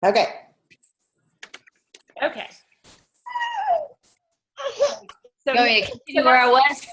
Okay. Okay. So, You want me to continue where I was?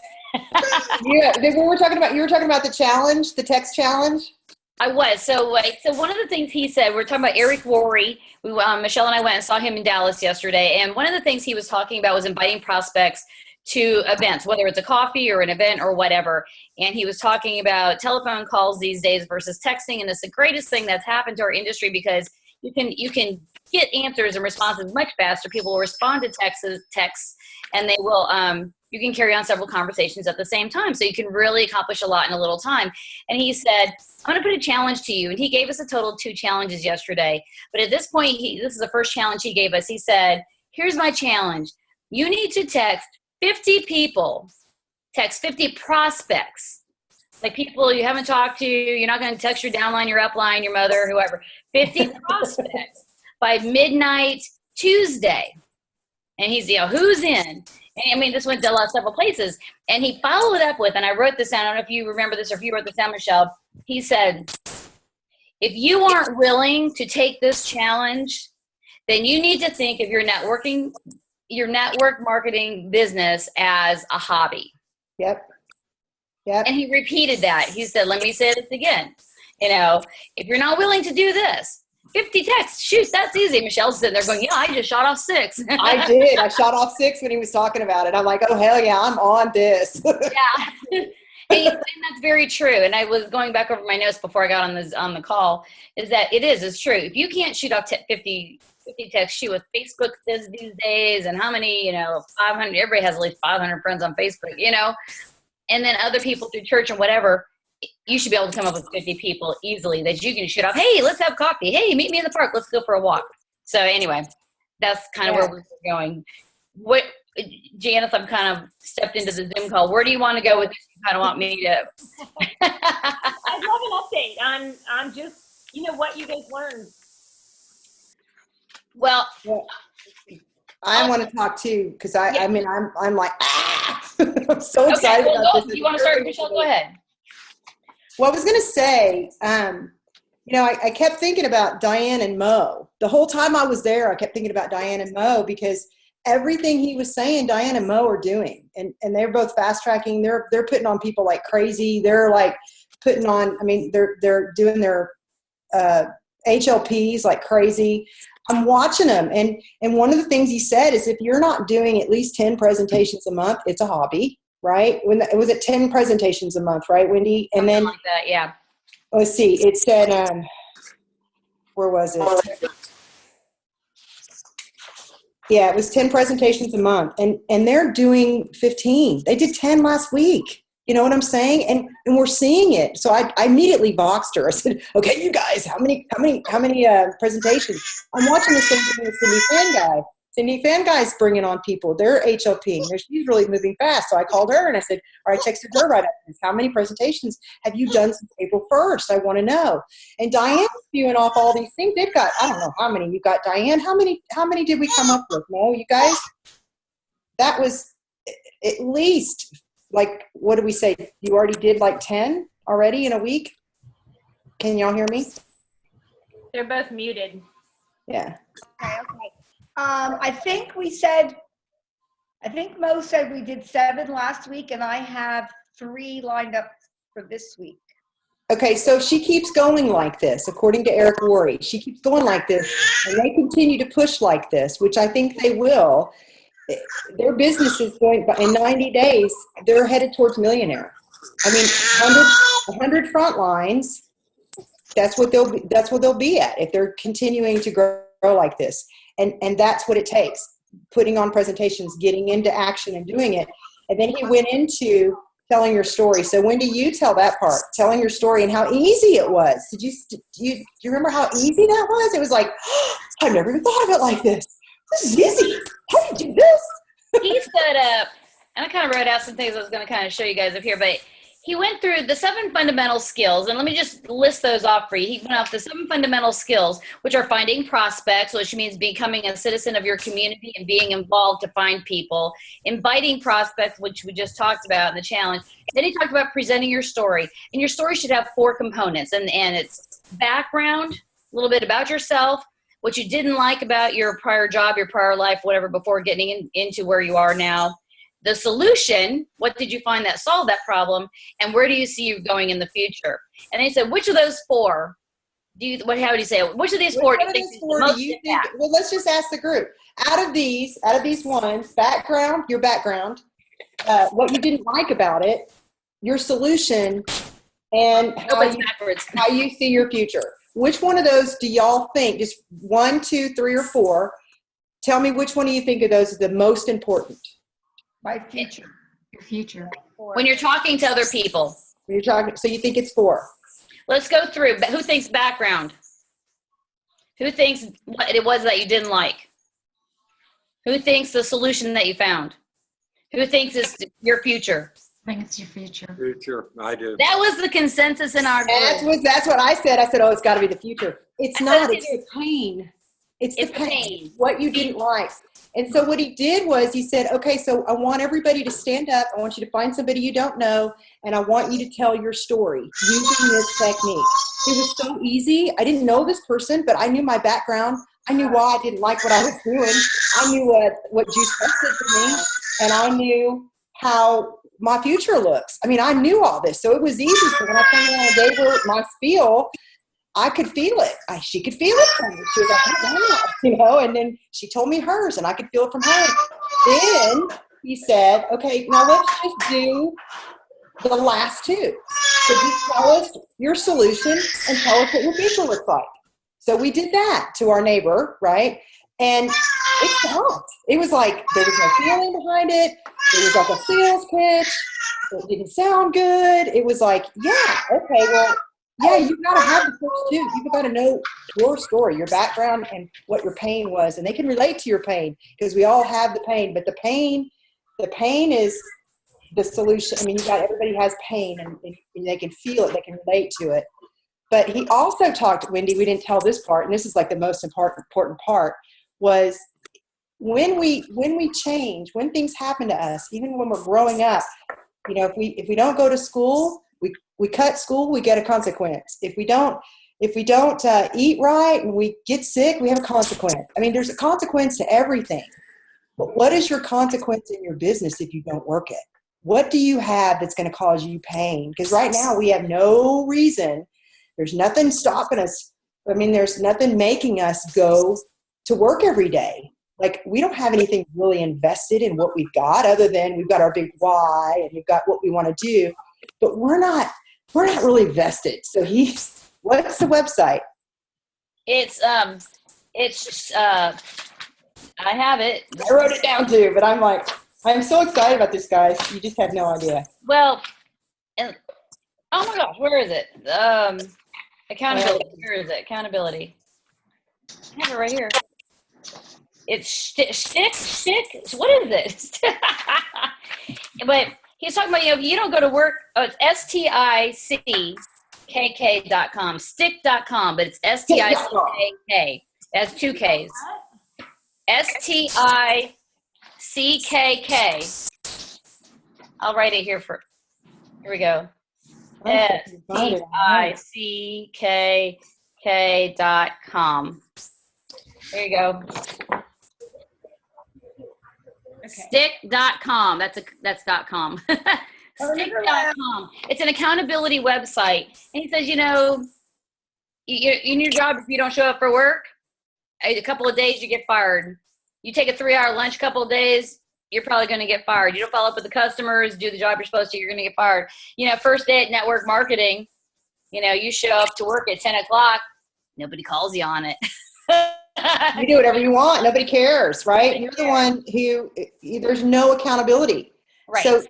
Yeah, we were talking about, you were talking about the challenge, the text challenge. I was. So one of the things he said, we're talking about Eric Woerre. Michelle and I went and saw him in Dallas yesterday. And one of the things he was talking about was inviting prospects to events, whether it's a coffee or an event or whatever. And he was talking about telephone calls these days versus texting. And it's the greatest thing that's happened to our industry because you can get answers and responses much faster. People will respond to texts and they will, you can carry on several conversations at the same time. So you can really accomplish a lot in a little time. And he said, I'm going to put a challenge to you. And he gave us a total of 2 challenges yesterday. But at this point, this is the first challenge he gave us. He said, here's my challenge. You need to text 50 people, text 50 prospects, like people you haven't talked to. You're not going to text your downline, your upline, your mother, whoever. 50 prospects by midnight Tuesday. And he's, who's in? And I mean, this went to several places. And he followed it up with, and I wrote this down. I don't know if you remember this or if you wrote this down, Michelle. He said, if you aren't willing to take this challenge, then you need to think of your network marketing business as a hobby. Yep. And he repeated that. He said, let me say this again. If you're not willing to do this, 50 texts. Shoot, that's easy. Michelle's sitting there going, yeah, I just shot off 6. I did. I shot off 6 when he was talking about it. I'm like, oh, hell yeah, I'm on this. Yeah. And that's very true. And I was going back over my notes before I got on the call, is that it's true. If you can't shoot off 50 texts, shoot what Facebook says these days and how many, 500, everybody has at least 500 friends on Facebook, and then other people through church and whatever, you should be able to come up with 50 people easily that you can shoot off. Hey, let's have coffee. Hey, meet me in the park. Let's go for a walk. So anyway, that's kind of where we're going. Janice, I'm kind of stepped into the Zoom call. Where do you want to go with this? You kind of want me to? I'd love an update on just, what you guys learned. Well, I want to talk too, because I'm like, I'm so excited about this. You want to start, Michelle? Go ahead. Well, I was going to say, I kept thinking about Diane and Mo. The whole time I was there, I kept thinking about Diane and Mo because everything he was saying, Diane and Mo are doing. And they're both fast tracking. They're putting on people like crazy. They're like putting on, they're doing their HLPs like crazy. I'm watching them. And one of the things he said is if you're not doing at least 10 presentations a month, it's a hobby. Right? It was at 10 presentations a month, right, Wendy? And then like that, yeah. Let's see. It said, where was it? Yeah, it was 10 presentations a month, and they're doing 15. They did 10 last week. You know what I'm saying? And we're seeing it. So I immediately boxed her. I said, "Okay, you guys, how many presentations?" I'm watching the same thing with Cindy Fan Guy. Cindy Fan Guy's bringing on people. They're HLPing. She's really moving fast. So I called her and I said, or I texted her right after this, how many presentations have you done since April 1st? I want to know. And Diane's spewing off all these things. They've got, I don't know how many you got, Diane. How many did we come up with? No, you guys? That was at least, like, what did we say? You already did like 10 already in a week? Can y'all hear me? They're both muted. Yeah. Okay. I think Mo said we did 7 last week, and I have 3 lined up for this week. Okay, so she keeps going like this, according to Eric Woerre. She keeps going like this, and they continue to push like this, which I think they will. Their business is going, in 90 days, they're headed towards millionaire. 100 front lines, that's what they'll be at if they're continuing to grow like this. And that's what it takes, putting on presentations, getting into action and doing it. And then he went into telling your story. So Wendy, you tell that part, telling your story and how easy it was. Do you remember how easy that was? It was like, oh, I've never even thought of it like this. This is easy. How do you do this? He set up, and I kind of wrote out some things I was going to kind of show you guys up here, but he went through the 7 fundamental skills, and let me just list those off for you. He went off the 7 fundamental skills, which are finding prospects, which means becoming a citizen of your community and being involved to find people, inviting prospects, which we just talked about in the challenge. Then he talked about presenting your story, and your story should have 4 components, and it's background, a little bit about yourself, what you didn't like about your prior job, your prior life, whatever, before getting into where you are now, the solution, what did you find that solved that problem, and where do you see you going in the future? And they said, which of those four how would you say it? Which of these four do you think is the most impact? Well, let's just ask the group. Out of these ones, your background, what you didn't like about it, your solution, and how you see your future. Which one of those do y'all think, just 1, 2, 3, or 4, tell me which one do you think of those is the most important? My future. Your future. When you're talking to other people. When you're talking, so you think it's 4. Let's go through. Who thinks background? Who thinks what it was that you didn't like? Who thinks the solution that you found? Who thinks it's your future? I think it's your future. Future, I do. That was the consensus in our group. That's what I said. I said, oh, it's got to be the future. It's not. It's the pain. It's the pain. What you didn't like. And so what he did was he said, okay, so I want everybody to stand up. I want you to find somebody you don't know, and I want you to tell your story using this technique. It was so easy. I didn't know this person, but I knew my background. I knew why I didn't like what I was doing. I knew what Juice Press did for me, and I knew how my future looks. I mean, I knew all this, so it was easy. So when I came around and gave her my spiel, I could feel it. She could feel it from me. She was like, and then she told me hers, and I could feel it from her. Then he said, okay, now let's just do the last 2. So just tell us your solution and tell us what your future looks like. So we did that to our neighbor, right? And it helped. It was like there was no feeling behind it. It was like a sales pitch. It didn't sound good. It was like, yeah, okay, well, yeah, you've got to have the first 2. You've got to know your story, your background, and what your pain was. And they can relate to your pain because we all have the pain. But the pain is the solution. I mean, everybody has pain, and they can feel it. They can relate to it. But he also talked, Wendy, we didn't tell this part, and this is like the most important part, was when we change, when things happen to us, even when we're growing up, if we don't go to school, we cut school, we get a consequence. If we don't eat right and we get sick, we have a consequence. I mean, there's a consequence to everything. But what is your consequence in your business if you don't work it? What do you have that's going to cause you pain? Because right now we have no reason. There's nothing stopping us. I mean, there's nothing making us go to work every day. Like, we don't have anything really invested in what we've got other than we've got our big why and we've got what we want to do. But we're not really vested. So what's the website? It's I have it. I wrote it down too, but I'm so excited about this, guys. You just have no idea. Well, and oh my gosh, where is it? Accountability. Where is it? Accountability. I have it right here. It's stick. What is it? But he's talking about, if you don't go to work, it's STICKK.com, stick.com, but it's STICKK. It has 2 Ks. STICKK. I'll write it here here we go. STICKK.com. There you go. Okay. Stick.com. That's .com. Stick.com. It's an accountability website. And he says, in your job, if you don't show up for work, a couple of days you get fired. You take a 3-hour lunch a couple of days, you're probably going to get fired. You don't follow up with the customers, do the job you're supposed to, you're going to get fired. First day at network marketing, you show up to work at 10 o'clock, nobody calls you on it. You do whatever you want. Nobody cares, right? You're the one who, there's no accountability. Right. So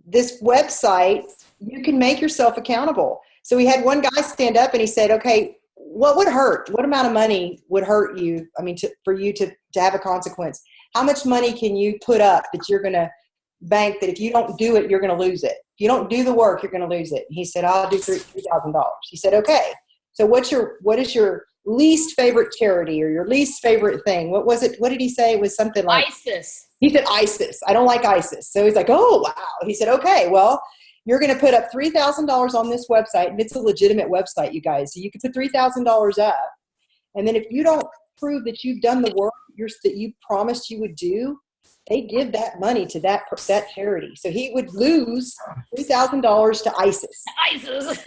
this website, you can make yourself accountable. So we had one guy stand up and he said, okay, what would hurt? What amount of money would hurt you? I mean, for you to have a consequence? How much money can you put up that you're going to bank that if you don't do it, you're going to lose it? If you don't do the work, you're going to lose it. And he said, I'll do $3,000. He said, okay. So what is your least favorite charity or your least favorite thing? What was it? What did he say? It was something like ISIS. He said ISIS. I don't like ISIS. So he's like, oh, wow. He said, okay, well, you're going to put up $3,000 on this website, and it's a legitimate website, you guys. So you can put $3,000 up, And then if you don't prove that you've done the work that you promised you would do, they give that money to that charity. So he would lose $3,000 to ISIS. ISIS.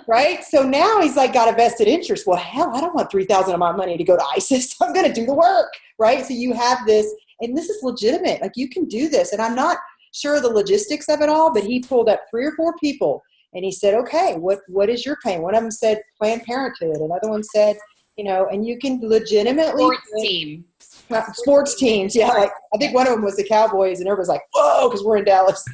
Right? So now he's like got a vested interest. Well, hell, I don't want 3,000 of my money to go to ISIS. I'm going to do the work. Right? So you have this, and this is legitimate. Like, you can do this. And I'm not sure of the logistics of it all, but he pulled up 3 or 4 people and he said, okay, what is your pain? One of them said Planned Parenthood. Another one said, and you can legitimately sports teams. Yeah. Like, I think one of them was the Cowboys, and everybody's like, whoa, because we're in Dallas.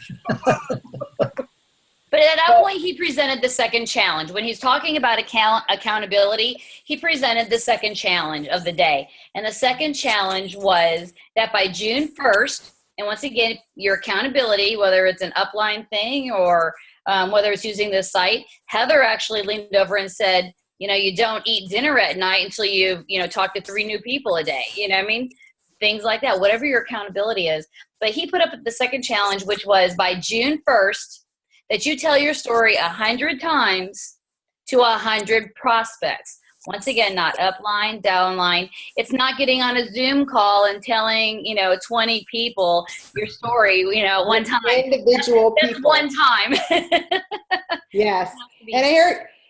But at that point, he presented the second challenge. When he's talking about accountability, he presented the second challenge of the day. And the second challenge was that by June 1st, and once again, your accountability, whether it's an upline thing or whether it's using this site, Heather actually leaned over and said, you don't eat dinner at night until you've, talked to 3 new people a day. You know what I mean? Things like that, whatever your accountability is. But he put up the second challenge, which was by June 1st, that you tell your story 100 times to 100 prospects. Once again, not upline, downline. It's not getting on a Zoom call and telling, 20 people your story, one time. Individual That's people. one time. Yes.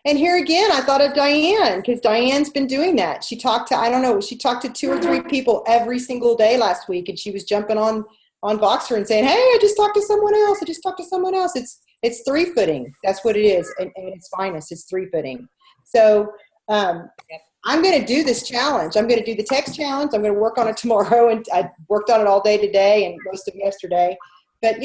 And here again, I thought of Diane, because Diane's been doing that. She talked to 2 or 3 people every single day last week, and she was jumping on Voxer and saying, hey, I just talked to someone else. It's 3-footing. That's what it is. And it's finest. It's 3-footing. So I'm going to do this challenge. I'm going to do the text challenge. I'm going to work on it tomorrow. And I worked on it all day today and most of yesterday. But,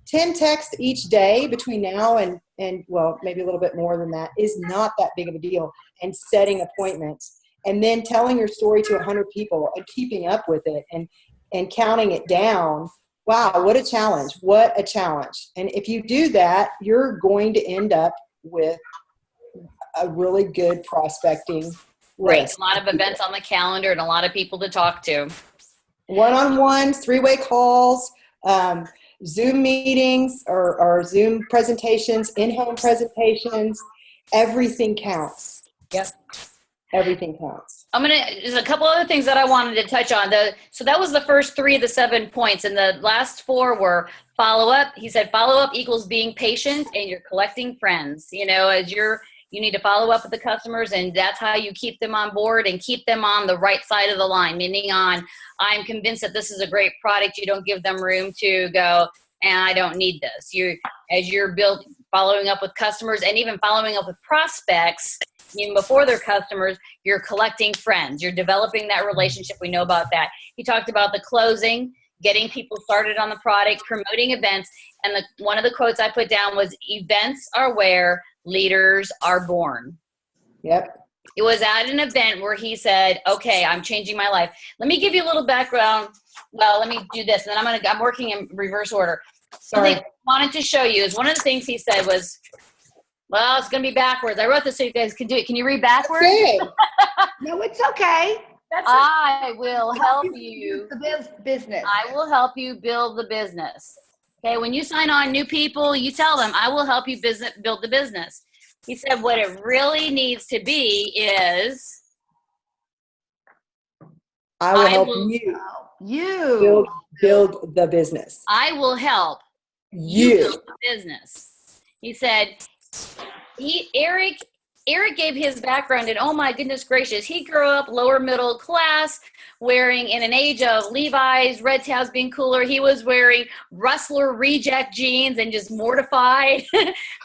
10 texts each day between now and well, maybe a little bit more than that is not that big of a deal. And setting appointments and then telling your story to 100 people and keeping up with it and counting it down. Wow, what a challenge. What a challenge. And if you do that, you're going to end up with a really good prospecting Right. list. A lot of events on the calendar and a lot of people to talk to. One-on-ones, 3-way calls, Zoom meetings or Zoom presentations, in-home presentations. Everything counts. Yep. Everything counts. There's a couple other things that I wanted to touch on. So that was the first 3 of the 7 points. And the last 4 were follow up. He said, follow up equals being patient and you're collecting friends. You need to follow up with the customers, and that's how you keep them on board and keep them on the right side of the line, meaning I'm convinced that this is a great product. You don't give them room to go, and I don't need this. As you're following up with customers and even following up with prospects, even before they're customers, you're collecting friends. You're developing that relationship. We know about that. He talked about the closing, getting people started on the product, promoting events. And one of the quotes I put down was, events are where leaders are born. Yep. It was at an event where he said, okay, I'm changing my life. Let me give you a little background. Well, let me do this. And then I'm working in reverse order. Sorry. Something I wanted to show you is one of the things he said was, well, it's going to be backwards. I wrote this so you guys can do it. Can you read backwards? Okay. No, it's okay. I will help you. The business. I will help you build the business. Okay, when you sign on new people, you tell them, I will help you build the business. He said what it really needs to be is, I will help you build the business. I will help You. build the business. He said, Eric gave his background, and oh my goodness gracious, he grew up lower middle class, wearing in an age of Levi's, red tabs being cooler. He was wearing Rustler reject jeans and just mortified,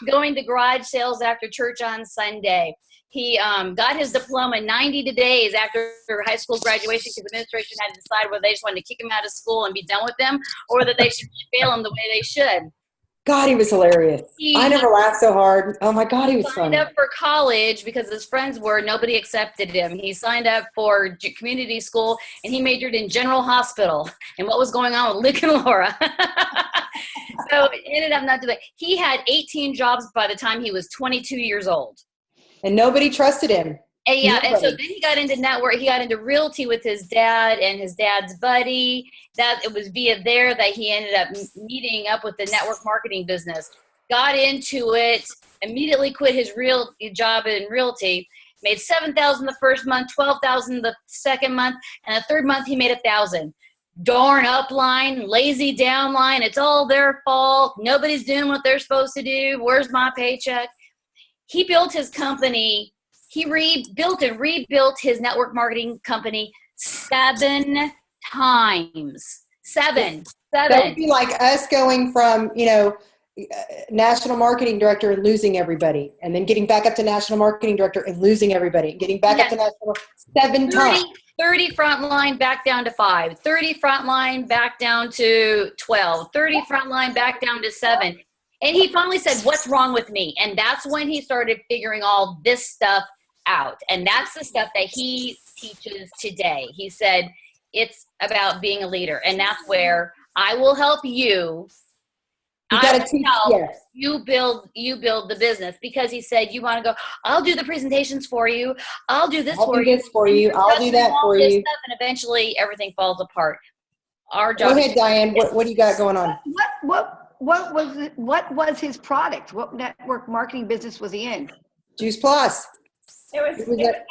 going to garage sales after church on Sunday. He got his diploma 90 days after high school graduation because the administration had to decide whether they just wanted to kick him out of school and be done with him, or that they should fail him the way they should. God, he was hilarious. I never laughed so hard. Oh my God, he was funny. Signed up for college because his friends were, nobody accepted him. He signed up for community school and he majored in general hospital and what was going on with Luke and Laura. So it ended up not doing that. He had 18 jobs by the time he was 22 years old. And nobody trusted him. And yeah, Nobody. and so then he got into network. He got into realty with his dad and his dad's buddy. That it was via there that he ended up meeting up with the network marketing business. Got into it, immediately quit his real job in realty, Made 7,000 the first month, 12,000 the second month, and the third month he made 1,000. Darn upline, lazy downline. It's all their fault. Nobody's doing what they're supposed to do. Where's my paycheck? He built his company. He rebuilt and rebuilt his network marketing company 7 times. Seven. That would be like us going from, national marketing director and losing everybody, and then getting back up to national marketing director and losing everybody, getting back up to national 7 times. 30 frontline back down to 5, 30 frontline back down to 12, 30 frontline back down to 7. And he finally said, what's wrong with me? And that's when he started figuring all this stuff out. And that's the stuff that he teaches today. He said, it's about being a leader. And that's where I will help you. You build the business, because he said, you want to go, I'll do the presentations for you. I'll do this for you. I'll do that for you. And eventually everything falls apart. Our job. Go ahead, Diane. What do you got going on? What was his product? What network marketing business was he in? Juice Plus. It was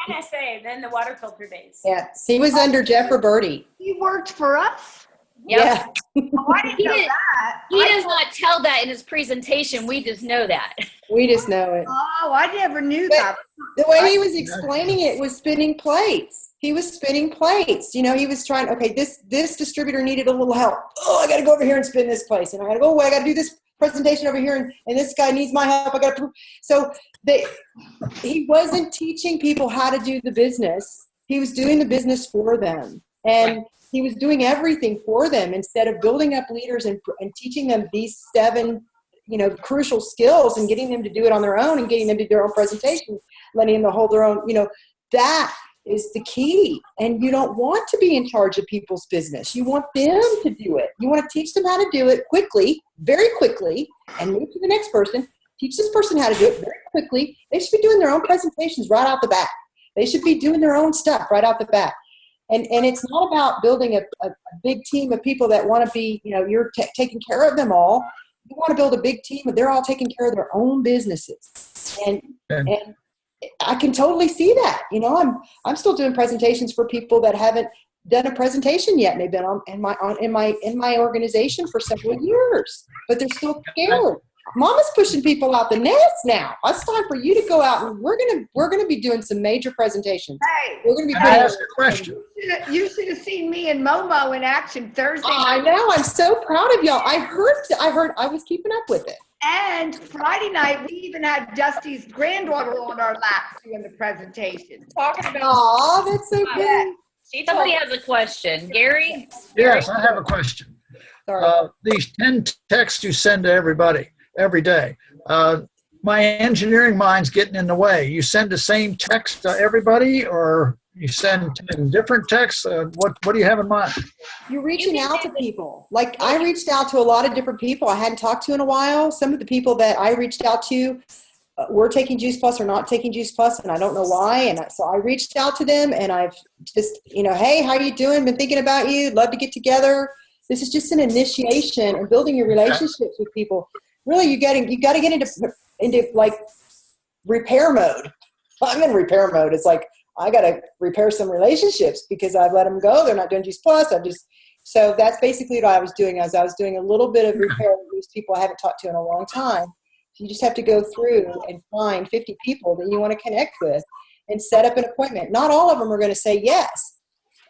NSA, then the water filter days. Yeah, he was under Jeff Roberti. He worked for us? Yep. Yeah. Oh, I didn't know that. He does not tell that in his presentation. We just know that. We just know it. Oh, I never knew that. The way he was explaining it was spinning plates. He was spinning plates. He was trying, okay, this distributor needed a little help. Oh, I got to go over here and spin this place. And I got to go, I got to do this presentation over here. And this guy needs my help. I got to. So he wasn't teaching people how to do the business. He was doing the business for them. And he was doing everything for them instead of building up leaders and teaching them these 7, crucial skills and getting them to do it on their own and getting them to do their own presentations, letting them hold their own, that is the key. And you don't want to be in charge of people's business. You want them to do it. You want to teach them how to do it quickly, very quickly, and move to the next person. Teach this person how to do it very quickly. They should be doing their own presentations right out the bat. They should be doing their own stuff right out the bat. And it's not about building a big team of people that want to be, you're taking care of them all. You want to build a big team, but they're all taking care of their own businesses. And I can totally see that. I'm still doing presentations for people that haven't done a presentation yet, and they've been in my organization for several years, but they're still scared. Mama's pushing people out the nest now. It's time for you to go out, and we're gonna be doing some major presentations. Hey, we're gonna be. Can I ask a question? You should have seen me and Momo in action Thursday night. I know. I'm so proud of y'all. I heard. I was keeping up with it. And Friday night, we even had Dusty's granddaughter on our lap doing the presentation. Talking about. Oh, that's so good. Somebody has a question. Gary? Yes, I have a question. Sorry. These 10 texts you send to everybody every day, my engineering mind's getting in the way. You send the same text to everybody, or you send 10 different texts? What do you have in mind? You're reaching out to people. Like, I reached out to a lot of different people I hadn't talked to in a while. Some of the people that I reached out to were taking Juice Plus or not taking Juice Plus, and I don't know why. And so I reached out to them, and I've just, hey, how you doing? Been thinking about you. Love to get together. This is just an initiation and building your relationships with people. Really, you got to get into like repair mode. I'm in repair mode. It's like, I got to repair some relationships because I've let them go. They're not doing Juice Plus. So that's basically what I was doing. I was doing a little bit of repair with these people I haven't talked to in a long time. You just have to go through and find 50 people that you want to connect with and set up an appointment. Not all of them are going to say yes.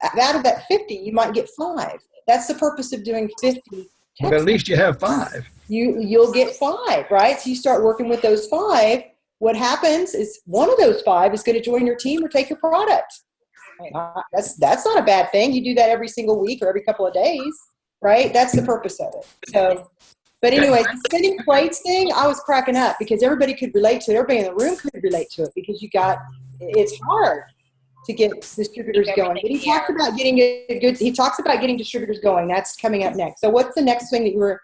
Out of that 50, you might get 5. That's the purpose of doing 50. But at least you have 5. You'll get 5, right? So you start working with those 5. What happens is one of those 5 is going to join your team or take your product. That's not a bad thing. You do that every single week or every couple of days, right? That's the purpose of it. So, but anyway, the spinning plates thing, I was cracking up because everybody could relate to it. Everybody in the room could relate to it because it's hard to get distributors going. But he talks about getting distributors going. That's coming up next. So what's the next thing that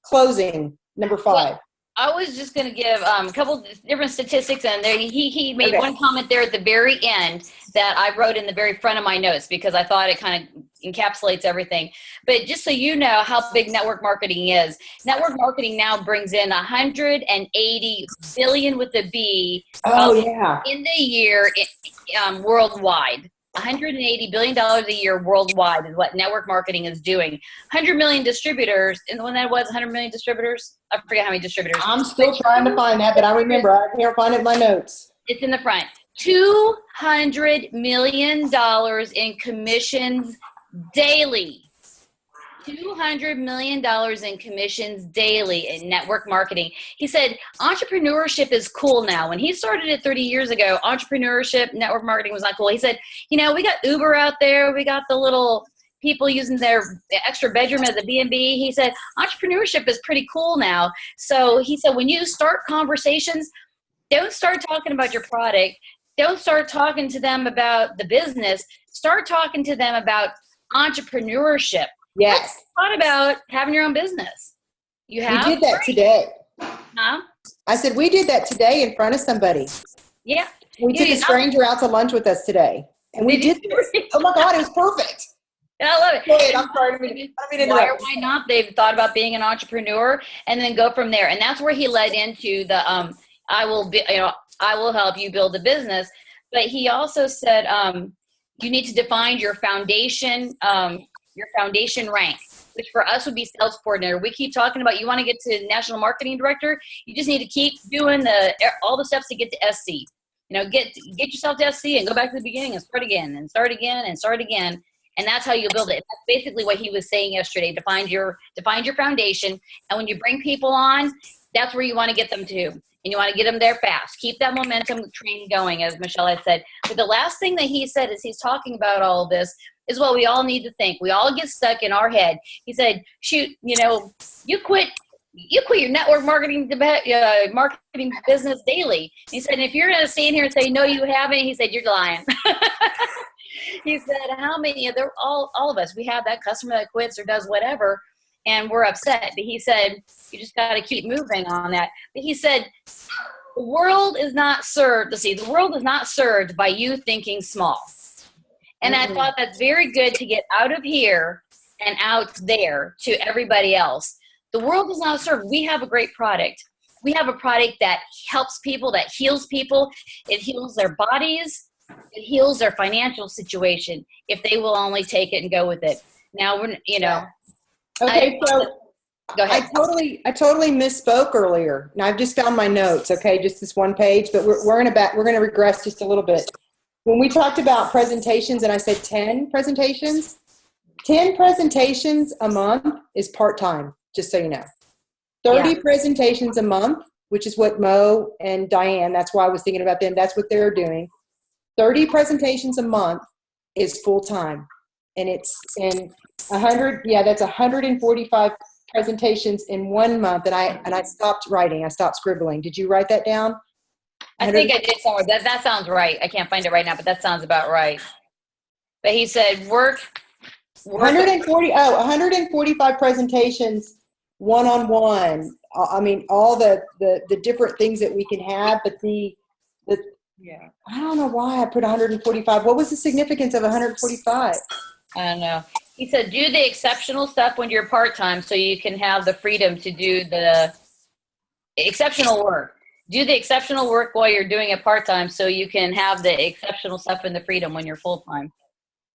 closing, number 5? I was just going to give a couple different statistics, and there he made Okay. one comment there at the very end that I wrote in the very front of my notes because I thought it kind of encapsulates everything. But just so you know how big network marketing is, network marketing now brings in 180 billion with a B Oh, yeah. in the year worldwide. $180 billion a year worldwide is what network marketing is doing. 100 million distributors, and when that was 100 million distributors, I forget how many distributors. I'm still trying to find that, but I remember. I can't find it in my notes. It's in the front. $200 million in commissions daily. $200 million in commissions daily in network marketing. He said entrepreneurship is cool now. When he started it 30 years ago, entrepreneurship, network marketing was not cool. He said, you know, we got Uber out there. We got the little people using their extra bedroom as a B&B. He said entrepreneurship is pretty cool now. So he said when you start conversations, don't start talking about your product. Don't start talking to them about the business. Start talking to them about entrepreneurship. Yes. Thought about having your own business. You have? We did that today. Huh? I said, we did that today in front of somebody. Yeah. We took a stranger out to lunch with us today. And we did this. Oh my God, it was perfect. I love it. Go ahead, I'm sorry. I mean, Why or why not? They've thought about being an entrepreneur and then go from there. And that's where he led into the I will help you build a business. But he also said you need to define your foundation rank, which for us would be sales coordinator. We keep talking about you want to get to national marketing director. You just need to keep doing all the steps to get to SC. You know, get yourself to SC and go back to the beginning and start again and start again and start again. And that's how you build it. That's basically what he was saying yesterday. Define your foundation. And when you bring people on, that's where you want to get them to. And you want to get them there fast. Keep that momentum train going, as Michelle had said. But the last thing that he said as he's talking about all of this is what we all need to think. We all get stuck in our head. He said, shoot, you know, you quit your network marketing business daily. He said, if you're going to stand here and say, no, you haven't, he said, you're lying. He said, how many, they're all of us, we have that customer that quits or does whatever, and we're upset. But he said, you just got to keep moving on that. But he said, the world is not served by you thinking small. And I thought that's very good to get out of here and out there to everybody else. The world is not served. We have a great product. We have a product that helps people, that heals people. It heals their bodies. It heals their financial situation if they will only take it and go with it. Now, you know. Okay, so go ahead. I totally misspoke earlier. Now I've just found my notes. Okay, just this one page, but we're gonna regress just a little bit. When we talked about presentations, and I said 10 presentations a month is part-time. Just so you know, 30 presentations a month, which is what Mo and Diane. That's why I was thinking about them. That's what they're doing. 30 presentations a month is full-time, and it's in 100. Yeah, that's 145 presentations in 1 month. And I stopped writing. I stopped scribbling. Did you write that down? I think I did somewhere. That sounds right. I can't find it right now, but that sounds about right. But he said work 145 presentations one-on-one. I mean, all the different things that we can have, but I don't know why I put 145. What was the significance of 145? I don't know. He said, do the exceptional stuff when you're part-time so you can have the freedom to do the exceptional work. Do the exceptional work while you're doing it part-time so you can have the exceptional stuff and the freedom when you're full-time.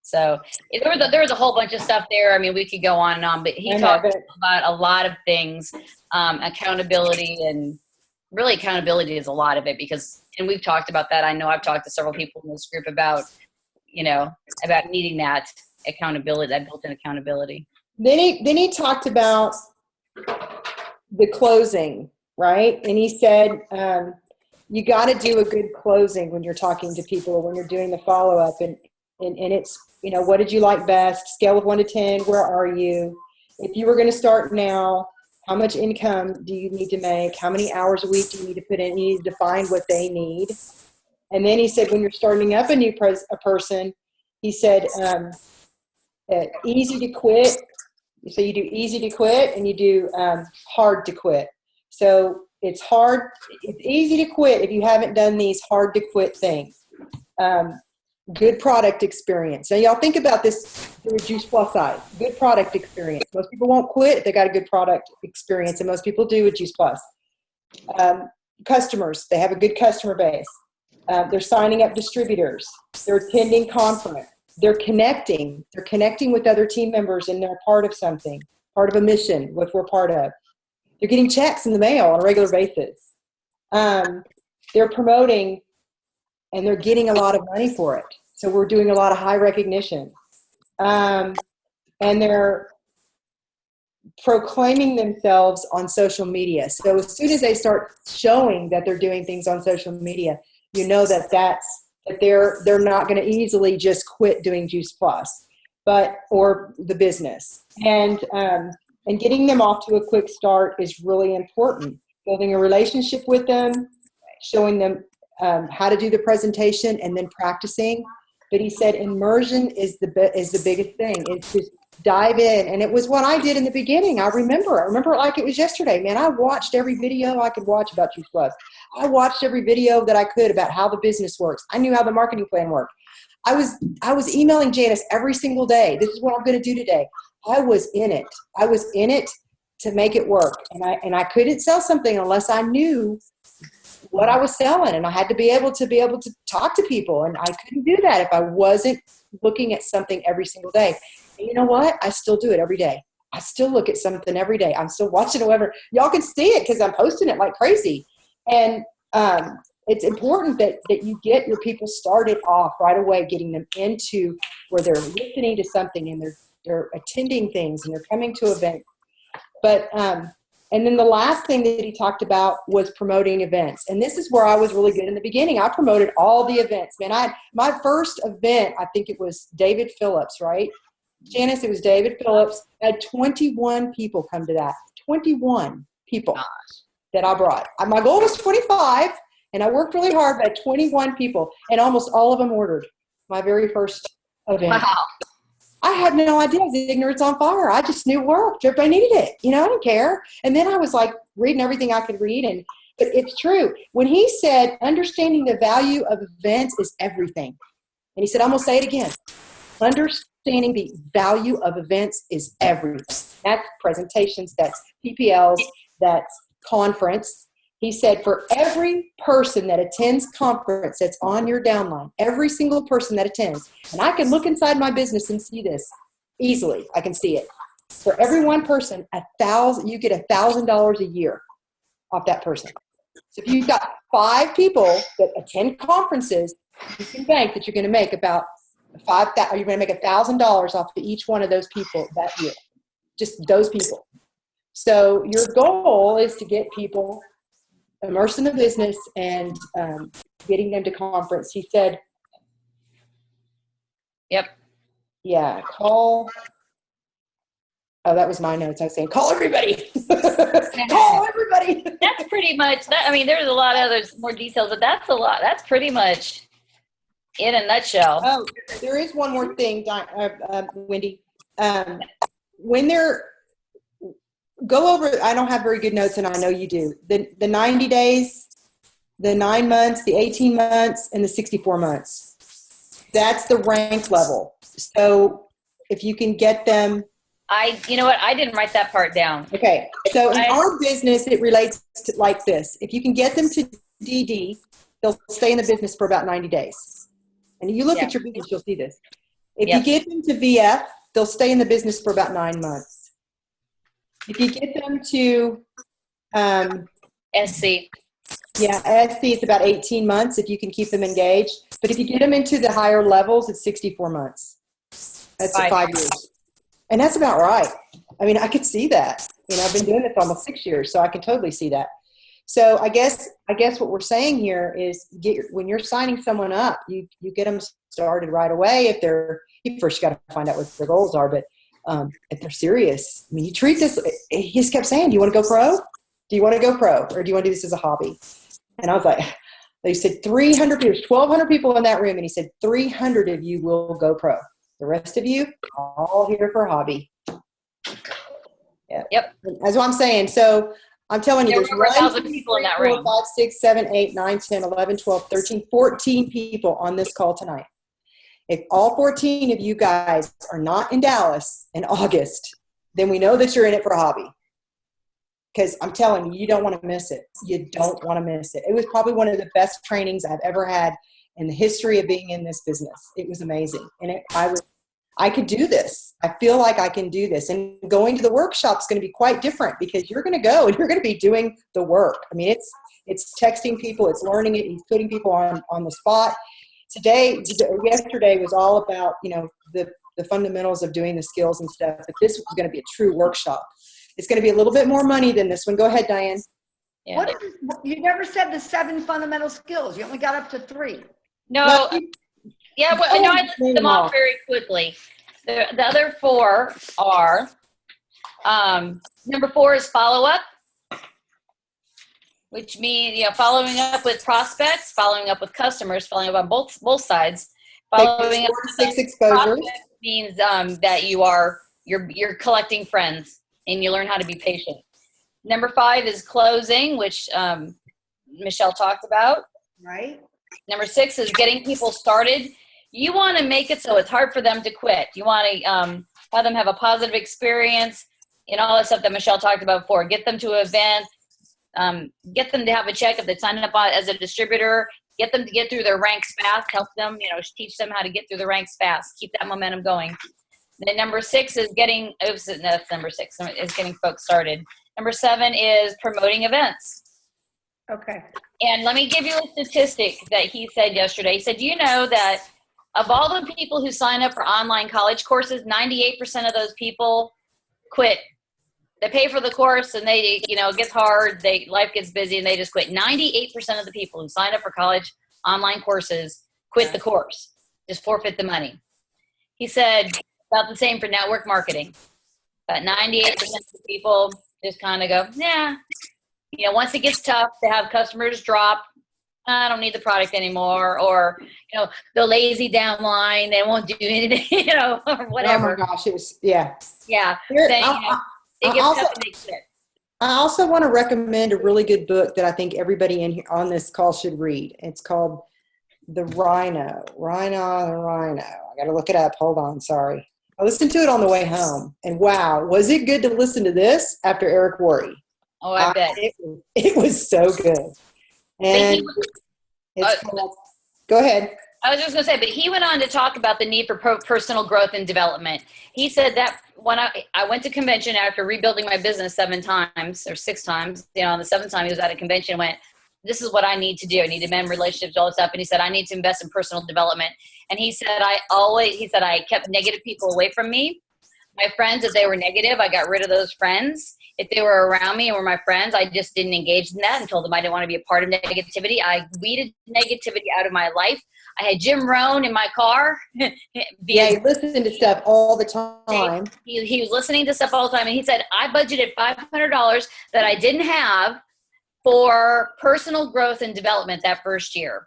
So there was a whole bunch of stuff there. I mean, we could go on and on, but he talked about a lot of things, accountability, and really accountability is a lot of it and we've talked about that. I know I've talked to several people in this group about needing that accountability, that built-in accountability. Then he talked about the closing, right? And he said, you got to do a good closing when you're talking to people, when you're doing the follow-up, and it's, what did you like best? Scale of 1 to 10, where are you? If you were going to start now, how much income do you need to make? How many hours a week do you need to put in? You need to define what they need. And then he said, when you're starting up a person, he said, easy to quit. So you do easy to quit and you do hard to quit. So it's hard. It's easy to quit if you haven't done these hard to quit things. Good product experience. Now, y'all think about this through a Juice Plus side. Good product experience. Most people won't quit if they got a good product experience, and most people do with Juice Plus. Customers, they have a good customer base. They're signing up distributors. They're attending conference. They're connecting. They're connecting with other team members, and they're part of something, part of a mission, which we're part of. They're getting checks in the mail on a regular basis. They're promoting, and they're getting a lot of money for it. So we're doing a lot of high recognition. And they're proclaiming themselves on social media. So as soon as they start showing that they're doing things on social media, you know that they're not going to easily just quit doing Juice Plus, or the business. And getting them off to a quick start is really important. Building a relationship with them, showing them how to do the presentation, and then practicing. But he said immersion is the biggest thing. It's just dive in. And it was what I did in the beginning. I remember it like it was yesterday. Man, I watched every video I could watch about Juice Plus. I watched every video that I could about how the business works. I knew how the marketing plan worked. I was emailing Janice every single day. This is what I'm going to do today. I was in it. I was in it to make it work. And I couldn't sell something unless I knew what I was selling, and I had to be able to talk to people, and I couldn't do that if I wasn't looking at something every single day. And you know what? I still do it every day. I still look at something every day. I'm still watching it, whatever. Y'all can see it because I'm posting it like crazy. And it's important that you get your people started off right away, getting them into where they're listening to something, and they're attending things, and they're coming to events. But and then the last thing that he talked about was promoting events. And this is where I was really good in the beginning. I promoted all the events. Man, my first event, I think it was David Phillips, right? Janice, it was David Phillips. I had 21 people come to that. 21 people that I brought. My goal was 25, and I worked really hard, but I had 21 people, and almost all of them ordered my very first event. Wow. I had no idea. I was ignorance on fire. I just knew it worked. Everybody needed it. I didn't care. And then I was like reading everything I could read. But it's true. When he said, understanding the value of events is everything. And he said, I'm going to say it again. Understanding the value of events is everything. That's presentations. That's PPLs. That's conference. He said, for every person that attends conference that's on your downline, every single person that attends, and I can look inside my business and see this easily. I can see it. For every one person, you get $1,000 a year off that person. So if you've got 5 people that attend conferences, you can bank that you're going to make about you're going to make $1,000 off of each one of those people that year. Just those people. So your goal is to get people immersed in the business and getting them to conference. He said, Yep. yeah, call. Oh, that was my notes. I was saying, call everybody. Call everybody. That's pretty much that. I mean, there's a lot of others, more details, but that's a lot. That's pretty much in a nutshell. Oh, there is one more thing, Wendy. When they're go over, I don't have very good notes, and I know you do. The 90 days, the 9 months, the 18 months, and the 64 months. That's the rank level. So if you can get them. You know what? I didn't write that part down. Okay. So in our business, it relates to like this. If you can get them to DD, they'll stay in the business for about 90 days. And you look at your business, you'll see this. If you get them to VF, they'll stay in the business for about 9 months. If you get them to SC. Yeah, SC, it's about 18 months if you can keep them engaged. But if you get them into the higher levels, it's 64 months. That's 5 years. And that's about right. I mean, I could see that. I've been doing this almost 6 years, so I can totally see that. So I guess what we're saying here is when you're signing someone up, you get them started right away. You first got to find out what their goals are, but if they're serious, I mean, you treat this. He just kept saying, "Do you want to go pro? Do you want to go pro, or do you want to do this as a hobby?" And I was like, they said 300 people, 1,200 people in that room, and he said 300 of you will go pro. The rest of you, all here for a hobby. Yeah. Yep. That's what I'm saying. So I'm telling you, There there's were over 1,000 1, 2, people in 3, that 4, room. 5, 6, 7, 8, 9, 10, 11, 12, 13, 14 people on this call tonight. If all 14 of you guys are not in Dallas in August, then we know that you're in it for a hobby. Because I'm telling you, you don't want to miss it. You don't want to miss it. It was probably one of the best trainings I've ever had in the history of being in this business. It was amazing. And I could do this. I feel like I can do this. And going to the workshop is going to be quite different because you're going to go and you're going to be doing the work. I mean, it's texting people, it's learning it, he's putting people on the spot. Yesterday was all about, the fundamentals of doing the skills and stuff, but this was going to be a true workshop. It's going to be a little bit more money than this one. Go ahead, Diane. Yeah. You never said the 7 fundamental skills. You only got up to 3. No, yeah, well, no, I listed them off very quickly. The other 4 are, number 4 is follow-up, which means, following up with prospects, following up with customers, following up on both sides. Following up 6 exposures means that you're collecting friends and you learn how to be patient. Number 5 is closing, which Michelle talked about. Right. Number 6 is getting people started. You want to make it so it's hard for them to quit. You want to have them have a positive experience and all that stuff that Michelle talked about before. Get them to events. Get them to have a check if they sign up as a distributor. Get them to get through their ranks fast. Help them, teach them how to get through the ranks fast. Keep that momentum going. Then number 6 is that's number 6 is getting folks started. Number 7 is promoting events. Okay. And let me give you a statistic that he said yesterday. He said, do you know that of all the people who sign up for online college courses, 98% of those people quit. They pay for the course and they, it gets hard. Life gets busy and they just quit. 98% of the people who sign up for college online courses quit the course, just forfeit the money. He said about the same for network marketing. About 98% of the people just kind of go, yeah. Once it gets tough, they have customers drop. I don't need the product anymore, or the lazy downline, they won't do anything, or whatever. Oh my gosh, it was yeah. It gets tough and they quit. I also want to recommend a really good book that I think everybody in here on this call should read. It's called The Rhino. I got to look it up. Hold on, sorry. I listened to it on the way home, and wow, was it good to listen to this after Eric Woerre? Oh, I bet. It was so good. And it's called, go ahead. I was just going to say, but he went on to talk about the need for personal growth and development. He said that when I went to convention after rebuilding my business 7 times or 6 times, the 7th time he was at a convention, went, this is what I need to do. I need to mend relationships, all this stuff. And he said, I need to invest in personal development. And he said, I kept negative people away from me. My friends, if they were negative, I got rid of those friends. If they were around me and were my friends, I just didn't engage in that and told them I didn't want to be a part of negativity. I weeded negativity out of my life. I had Jim Rohn in my car. Yeah, he listened to stuff all the time. He was listening to stuff all the time. And he said, I budgeted $500 that I didn't have for personal growth and development that first year.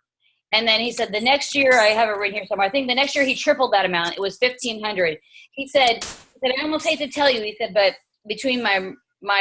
And then he said the next year, I have it written here somewhere, I think the next year he tripled that amount. It was $1,500. He said, I almost hate to tell you, he said, but between my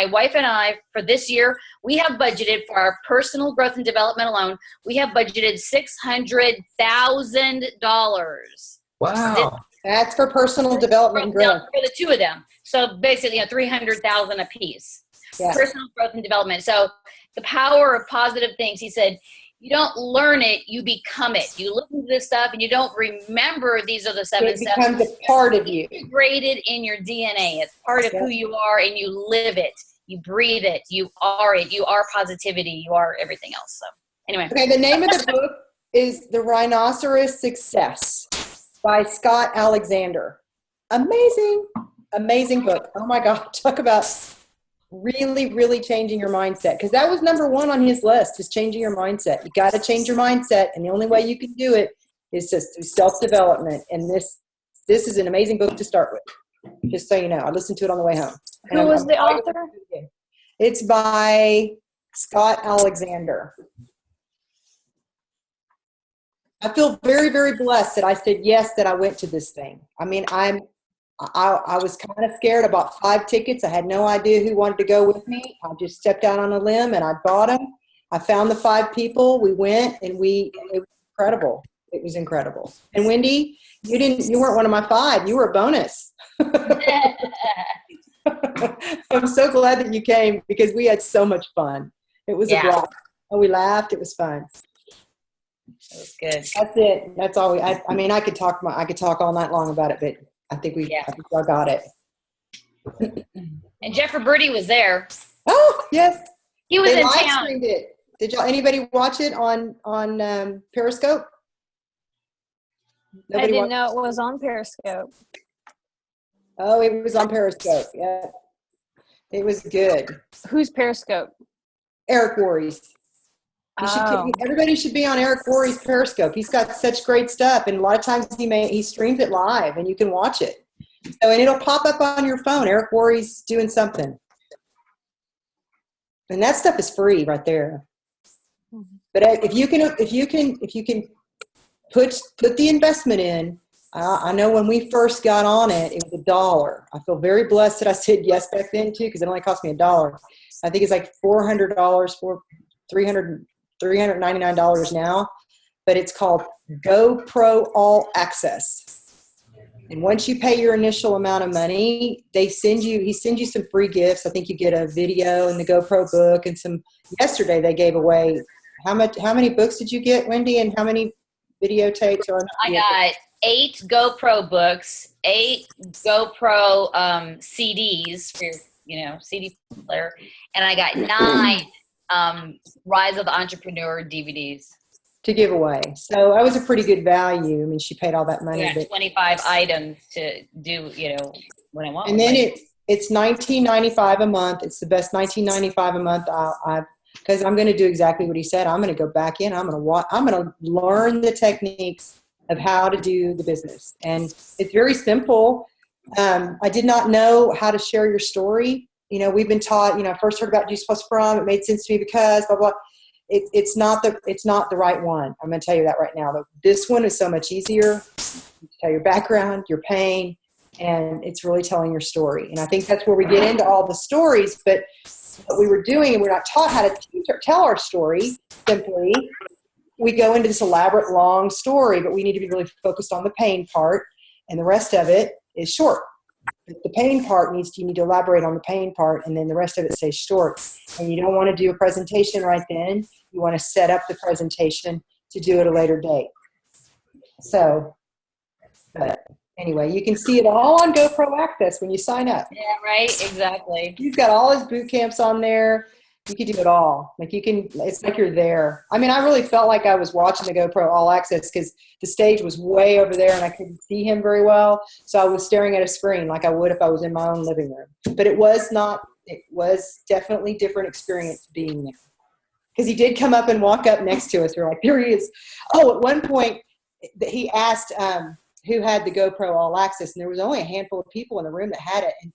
wife and I for this year, we have budgeted for our personal growth and development alone. We have budgeted $600,000. Wow. That's for personal development and growth. For the 2 of them. So basically, $300,000 a piece. Yeah. Personal growth and development. So the power of positive things, he said, you don't learn it, you become it. You listen to this stuff and you don't remember these are the 7 steps. It becomes a part of you. It's integrated in your DNA. It's part of who you are and you live it. You breathe it. You are it. You are positivity. You are everything else. So anyway. Okay, the name of the book is The Rhinoceros Success by Scott Alexander. Amazing book. Oh my God, talk about really, really changing your mindset, because that was number 1 on his list, is changing your mindset. You got to change your mindset, and the only way you can do it is just through self-development. And this is an amazing book to start with, just so you know. I listened to it on the way home. Who was the author? It's by Scott Alexander. I feel very, very blessed that I said yes, that I went to this thing. I mean, I was kind of scared. I bought 5 tickets. I had no idea who wanted to go with me. I just stepped out on a limb and I bought them. I found the 5 people. We went and it was incredible. It was incredible. And Wendy, you weren't one of my 5. You were a bonus. I'm so glad that you came because we had so much fun. It was a blast. Oh, we laughed. It was fun. That was good. That's it. That's all I mean, I could talk all night long about it, but I think I got it. And Jeffrey Birdie was there. Oh, yes. He was They in live town. streamed it. Did anybody watch it on Periscope? I Nobody didn't know it was on Periscope. Oh, it was on Periscope. Yeah. It was good. Who's Periscope? Eric Worre's. Everybody should be on Eric Worre's Periscope. He's got such great stuff, and a lot of times he streams it live, and you can watch it. So, and it'll pop up on your phone. Eric Worre's doing something, and that stuff is free right there. But if you can put the investment in. I know when we first got on it, it was $1. I feel very blessed that I said yes back then too, because it only cost me $1. I think it's like $400 for $399 now, but it's called GoPro All Access. And once you pay your initial amount of money, he sends you some free gifts. I think you get a video and the GoPro book and yesterday they gave away, how many books did you get, Wendy? And how many videotapes? I got 8 GoPro books, 8 GoPro CDs for your, CD player, and I got 9 Rise of the Entrepreneur DVDs to give away. So that was a pretty good value. I mean, she paid all that money. Yeah, 25 items to do, when I want. And then it's $19.95 a month. It's the best $19.95 a month because I'm going to do exactly what he said. I'm going to go back in. I'm going to learn the techniques of how to do the business. And it's very simple. I did not know how to share your story. We've been taught, I first heard about Juice Plus From. It made sense to me because blah, blah. It's not the right one. I'm going to tell you that right now. This one is so much easier. You tell your background, your pain, and it's really telling your story. And I think that's where we get into all the stories. But what we were doing, and we're not taught how to tell our story simply. We go into this elaborate, long story, but we need to be really focused on the pain part, and the rest of it is short. The pain part you need to elaborate on the pain part, and then the rest of it stays short. And you don't want to do a presentation right then. You want to set up the presentation to do at a later date. So, but anyway, you can see it all on GoPro Access when you sign up. Yeah, right, exactly. He's got all his boot camps on there. You can do it all. It's like you're there. I mean, I really felt like I was watching the GoPro All Access because the stage was way over there and I couldn't see him very well. So I was staring at a screen like I would if I was in my own living room. But it was definitely a different experience being there. Because he did come up and walk up next to us. We're like, there he is. Oh, at one point he asked who had the GoPro All Access, and there was only a handful of people in the room that had it. And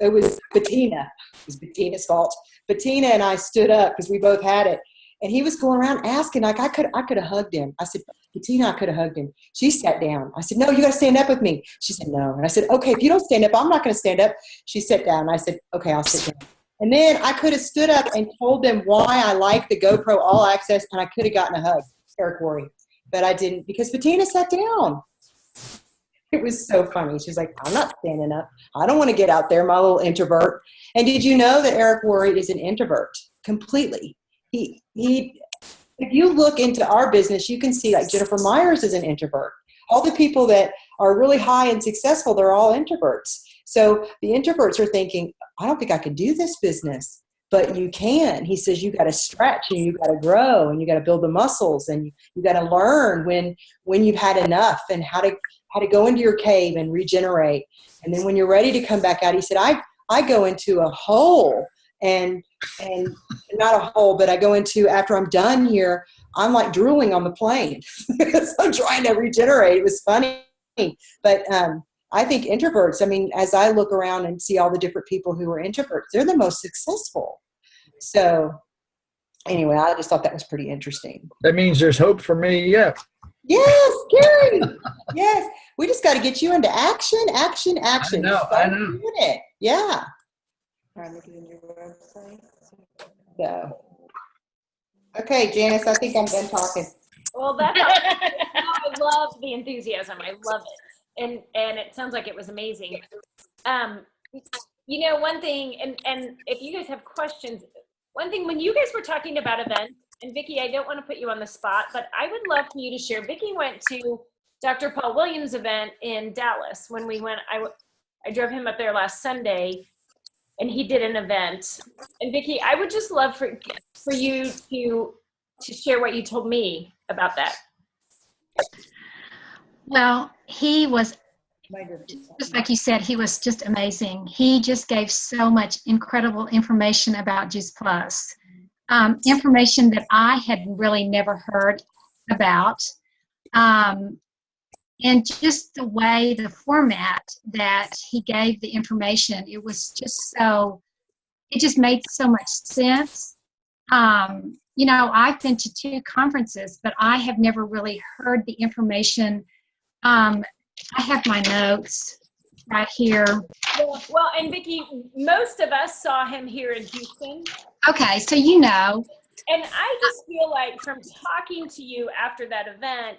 it was Bettina. It was Bettina's fault. Bettina and I stood up because we both had it. And he was going around asking, like, I could have hugged him. I said, Bettina, I could have hugged him. She sat down. I said, no, you got to stand up with me. She said, no. And I said, okay, if you don't stand up, I'm not going to stand up. She sat down. And I said, okay, I'll sit down. And then I could have stood up and told them why I like the GoPro All Access, and I could have gotten a hug, Eric Worre. But I didn't because Bettina sat down. It was so funny. She's like, I'm not standing up. I don't want to get out there, my little introvert. And did you know that Eric Worre is an introvert completely? He. If you look into our business, you can see like Jennifer Myers is an introvert. All the people that are really high and successful, they're all introverts. So the introverts are thinking, I don't think I can do this business. But you can. He says you got to stretch and you got to grow and you got to build the muscles and you got to learn when you've had enough and how to go into your cave and regenerate. And then when you're ready to come back out, he said, I go into a hole and not a hole, but I go into, after I'm done here, I'm like drooling on the plane. So I'm trying to regenerate. It was funny. But I think introverts, I mean, as I look around and see all the different people who are introverts, they're the most successful. So anyway, I just thought that was pretty interesting. That means there's hope for me, yeah. Yes, Gary. Yes. We just got to get you into action, action, action. I know. Start doing it. Yeah. So, okay, Janice, I think I'm done talking. Well, that's awesome. I love the enthusiasm. I love it. And it sounds like it was amazing. One thing, and if you guys have questions, one thing, when you guys were talking about events, and Vicki, I don't want to put you on the spot, but I would love for you to share. Vicki went to Dr. Paul Williams' event in Dallas when we went. I drove him up there last Sunday, and he did an event. And Vicki, I would just love for you to share what you told me about that. Well, he was, just like you said, he was just amazing. He just gave so much incredible information about Juice Plus. Information that I had really never heard about. And just the way, the format that he gave the information, it was just so, it just made so much sense. I've been to 2 conferences, but I have never really heard the information. I have my notes right here. Well, and Vicki, most of us saw him here in Houston. Okay, so you know. And I just feel like from talking to you after that event,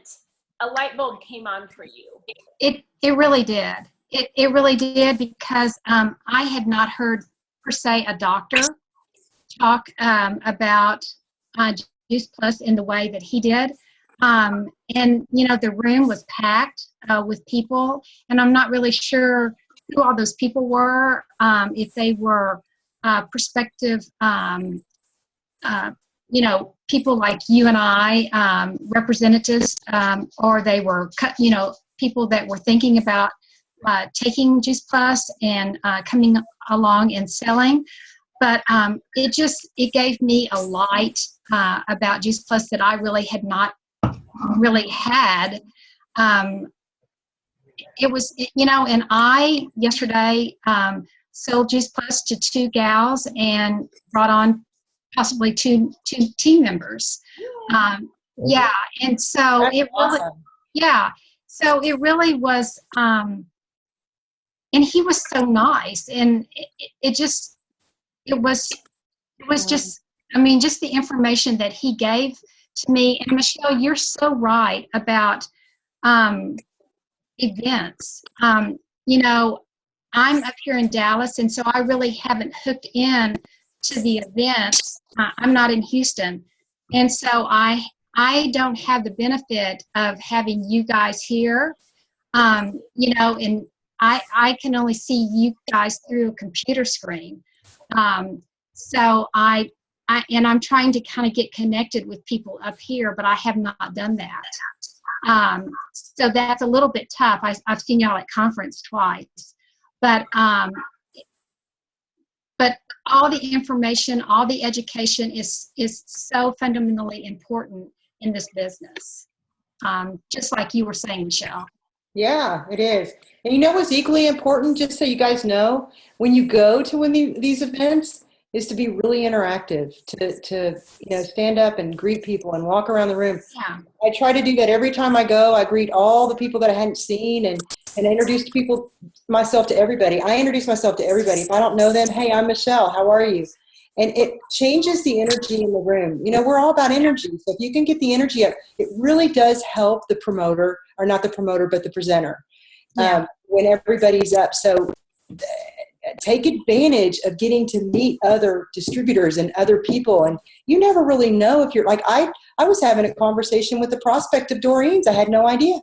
a light bulb came on for you. It really did. It really did, because I had not heard, per se, a doctor talk about Juice Plus in the way that he did. And, the room was packed with people, and I'm not really sure who all those people were, if they were prospective, people like you and I, representatives, or they were, people that were thinking about taking Juice Plus and coming along and selling. But it gave me a light about Juice Plus that I really had not really had. It was, and I yesterday sold Juice Plus to 2 gals and brought on possibly two team members. Yeah, and so That's it really, awesome. yeah, so it really was, and he was so nice, and it was just, just the information that he gave to me. And Michelle, you're so right about events. I'm up here in Dallas, and so I really haven't hooked in to the events. I'm not in Houston, and so I don't have the benefit of having you guys here. And I can only see you guys through a computer screen. So I'm trying to kind of get connected with people up here, but I have not done that. So that's a little bit tough. I've seen y'all at conference twice, but all the information, all the education is so fundamentally important in this business. Just like you were saying, Michelle. Yeah, it is. And what's equally important, just so you guys know, when you go to one of these events, is to be really interactive, to stand up and greet people and walk around the room. Yeah. I try to do that every time I go. I greet all the people that I hadn't seen and introduce myself to everybody. I introduce myself to everybody. If I don't know them, hey, I'm Michelle. How are you? And it changes the energy in the room. We're all about energy. So if you can get the energy up, it really does help the promoter, or not the promoter, but the presenter, when everybody's up. So take advantage of getting to meet other distributors and other people. And you never really know if you're like, I was having a conversation with the prospect of Doreen's. I had no idea.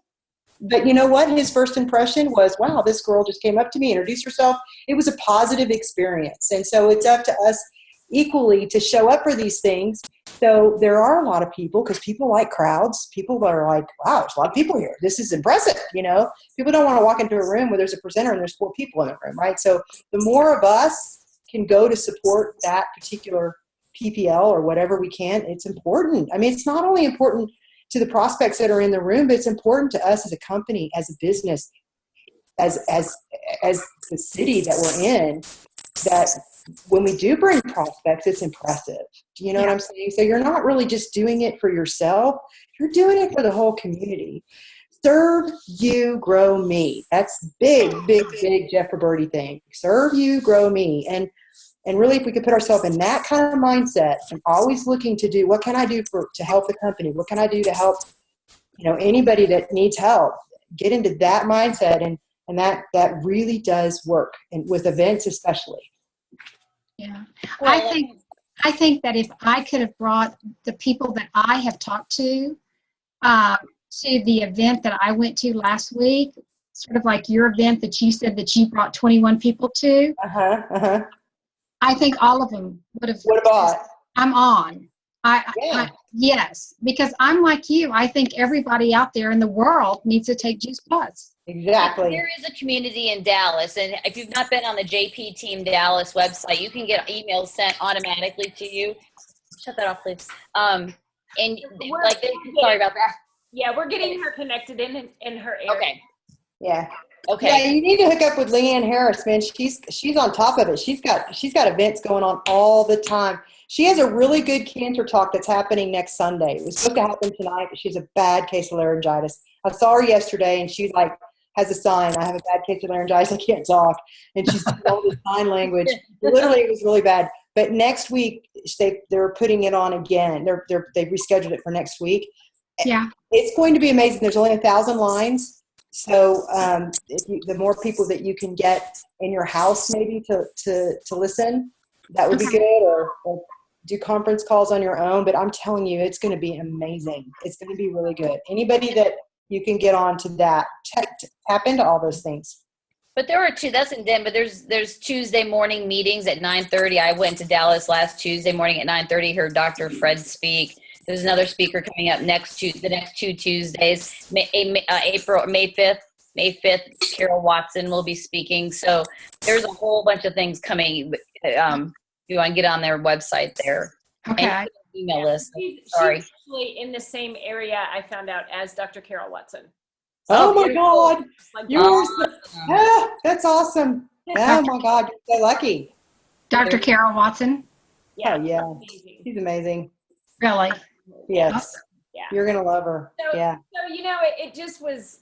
But you know what? His first impression was, wow, this girl just came up to me, introduced herself. It was a positive experience. And so it's up to us equally to show up for these things. So there are a lot of people, because people like crowds. People are like, wow, there's a lot of people here. This is impressive. People don't want to walk into a room where there's a presenter and there's 4 people in the room, right? So the more of us can go to support that particular PPL or whatever we can, it's important. It's not only important to the prospects that are in the room, but it's important to us as a company, as a business, as the city that we're in, that when we do bring prospects, it's impressive. Do you know what I'm saying? So you're not really just doing it for yourself. You're doing it for the whole community. serve you, grow me. That's big, big, big Jeff Roberti thing. Serve you, grow me. And really, if we could put ourselves in that kind of mindset and always looking to do, what can I do to help the company? What can I do to help, anybody that needs help? Get into that mindset, and that really does work, and with events especially. Yeah. Well, I think that if I could have brought the people that I have talked to the event that I went to last week, sort of like your event that you said that you brought 21 people to, I think all of them would have. What about? I'm on. Yeah. Yes, because I'm like you. I think everybody out there in the world needs to take Juice Plus. Exactly. There is a community in Dallas, and if you've not been on the JP Team Dallas website, you can get emails sent automatically to you. Shut that off, please. And sorry about that. Yeah, we're getting her connected in her area. Okay. Yeah. Okay. Yeah, you need to hook up with Leanne Harris, man. She's on top of it. She's got events going on all the time. She has a really good cancer talk that's happening next Sunday. It was supposed to happen tonight, but she has a bad case of laryngitis. I saw her yesterday, and she's like, has a sign. I have a bad case of laryngitis. I can't talk. And she's doing all this sign language. Literally, it was really bad. But next week, they're putting it on again. They've rescheduled it for next week. Yeah. It's going to be amazing. There's only 1,000 lines. So the more people that you can get in your house maybe to listen, that would be good, or do conference calls on your own. But I'm telling you, it's going to be amazing. It's going to be really good. Anybody that you can get on to that, tap into all those things. But there are two, that's in Denver. There's Tuesday morning meetings at 9:30. I went to Dallas last Tuesday morning at 9:30, heard Dr. Fred speak. There's another speaker coming up the next 2 Tuesdays, May 5th, Carol Watson will be speaking. So there's a whole bunch of things coming. You want to get on their website there. Okay. And email list. She's Sorry. actually in the same area, I found out, as Dr. Carol Watson. Oh my God. Like, That's awesome. Oh my God. You're so lucky. Dr. Carol Watson? Yeah. Oh, yeah. amazing. She's amazing. Really? Yes. Yeah. You're going to love her. So, Yeah. So, it just was,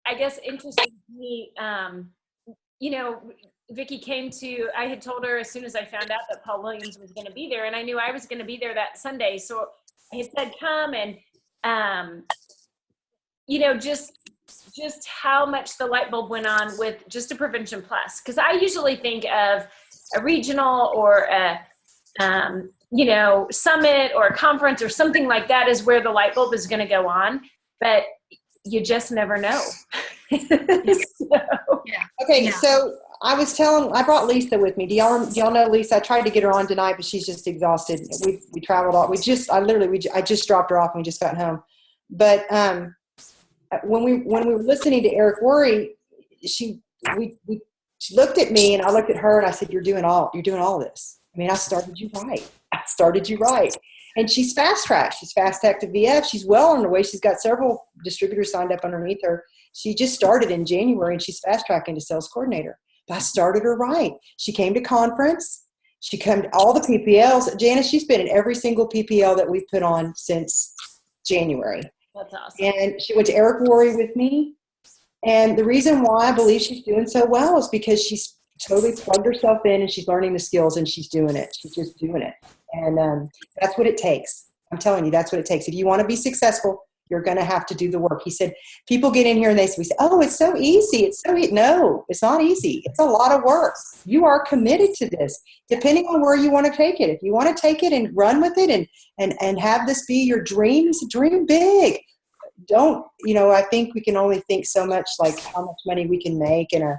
I guess, interesting to me. Vicki I had told her as soon as I found out that Paul Williams was going to be there, and I knew I was going to be there that Sunday. So I had said, come, and, just how much the light bulb went on with just a Prevention Plus. Because I usually think of a regional or a, summit or a conference or something like that is where the light bulb is going to go on. But you just never know. So I brought Lisa with me. Do y'all know Lisa? I tried to get her on tonight, but she's just exhausted. We traveled all. I just dropped her off and we just got home. But when we were listening to Eric Woerre, she looked at me and I looked at her and I said, "You're doing all this. I mean, I started you right." And she's fast tracked. She's fast tracked to VF. She's well on her way. She's got several distributors signed up underneath her. She just started in January and she's fast tracking to sales coordinator. But I started her right. She came to conference. She came to all the PPLs. Janice, she's been in every single PPL that we've put on since January. That's awesome. And she went to Eric Woerre with me. And the reason why I believe she's doing so well is because she's totally plugged herself in and she's learning the skills and she's doing it. She's just doing it. And that's what it takes. I'm telling you, that's what it takes. If you want to be successful, you're going to have to do the work. He said, people get in here and we say, oh, it's so easy. No, it's not easy. It's a lot of work. You are committed to this, depending on where you want to take it. If you want to take it and run with it and have this be your dream, dream big. I think we can only think so much like how much money we can make, and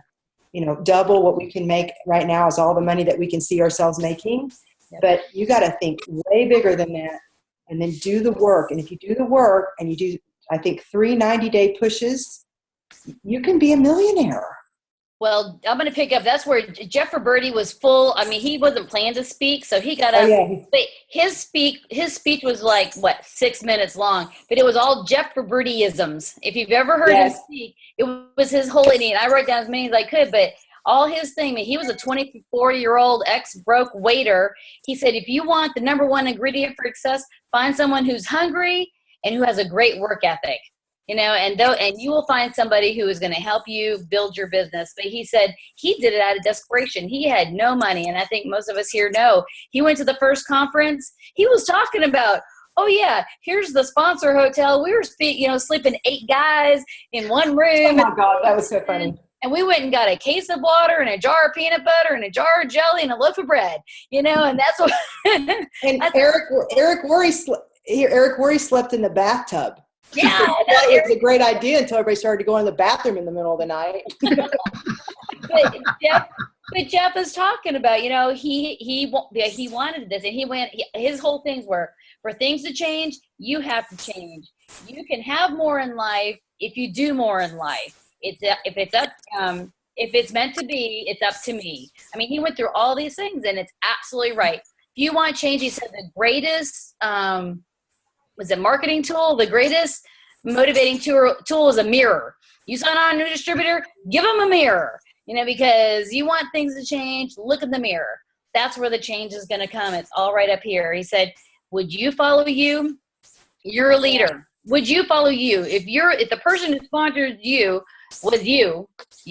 double what we can make right now is all the money that we can see ourselves making. Yep. But you got to think way bigger than that and then do the work. And if you do the work and you do, I think, 3 90-day pushes, you can be a millionaire. Well, I'm going to pick up. That's where Jeff Roberti was full. I mean, he wasn't planning to speak, so he got up. Oh, yeah. His speech was like, 6 minutes long, but it was all Jeff Roberti-isms. If you've ever heard him speak, it was his whole idea. And I wrote down as many as I could, but all his thing, I mean, he was a 24-year-old ex-broke waiter. He said, if you want the number one ingredient for success, find someone who's hungry and who has a great work ethic. and you will find somebody who is going to help you build your business. But he said he did it out of desperation. He had no money. And I think most of us here know he went to the first conference. He was talking about, oh yeah, here's the sponsor hotel. We were sleeping 8 guys in one room. Oh my God, that was so funny. And we went and got a case of water and a jar of peanut butter and a jar of jelly and a loaf of bread, and that's what. And Eric Worre slept in the bathtub. Yeah, that was a great idea until everybody started to go in the bathroom in the middle of the night. but Jeff is talking about, he wanted this, and his whole things were, for things to change, you have to change. You can have more in life if you do more in life. If it's meant to be, it's up to me. I mean, he went through all these things, and it's absolutely right. If you want change, he said the greatest was a marketing tool. The greatest motivating tool is a mirror. You sign on a new distributor, give them a mirror, because you want things to change. Look in the mirror. That's where the change is going to come. It's all right up here. He said, would you follow you? You're a leader. Would you follow you? If the person who sponsored you was you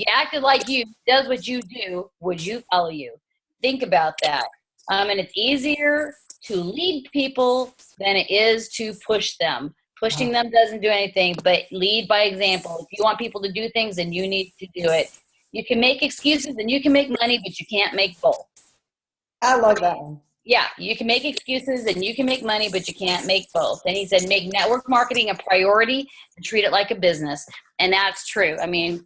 acted like you, does what you do, would you follow you? Think about that. And it's easier to lead people than it is to push them. Pushing them doesn't do anything, but lead by example. If you want people to do things, then you need to do it. You can make excuses and you can make money, but you can't make both. I love that one. Yeah, you can make excuses and you can make money, but you can't make both. And he said, make network marketing a priority and treat it like a business. And that's true. I mean,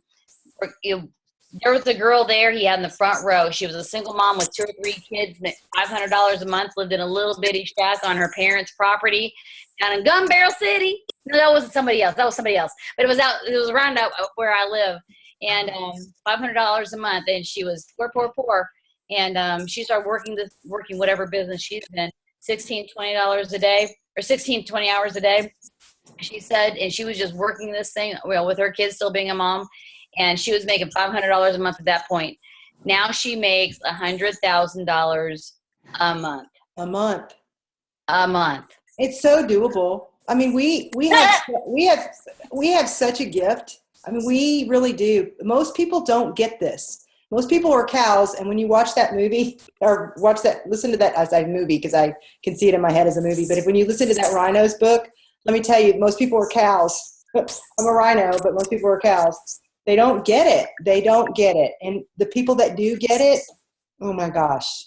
there was a girl there he had in the front row. She was a single mom with 2 or 3 kids, $500 a month, lived in a little bitty shack on her parents' property down in Gun Barrel City. No, that wasn't somebody else. That was somebody else. But it was around where I live. And $500 a month. And she was poor. And she started working whatever business she's in, $16-20 a day, or 16-20 hours a day. She said, and she was just working this thing, with her kids still being a mom, and she was making $500 a month at that point. Now she makes $100,000 a month. A month. It's so doable. I mean, we have such a gift. I mean, we really do. Most people don't get this. Most people are cows, and when you watch that movie or listen to that, I say movie because I can see it in my head as a movie, but when you listen to that Rhinos book, let me tell you, most people are cows. I'm a rhino, but most people are cows. They don't get it. And the people that do get it, oh my gosh,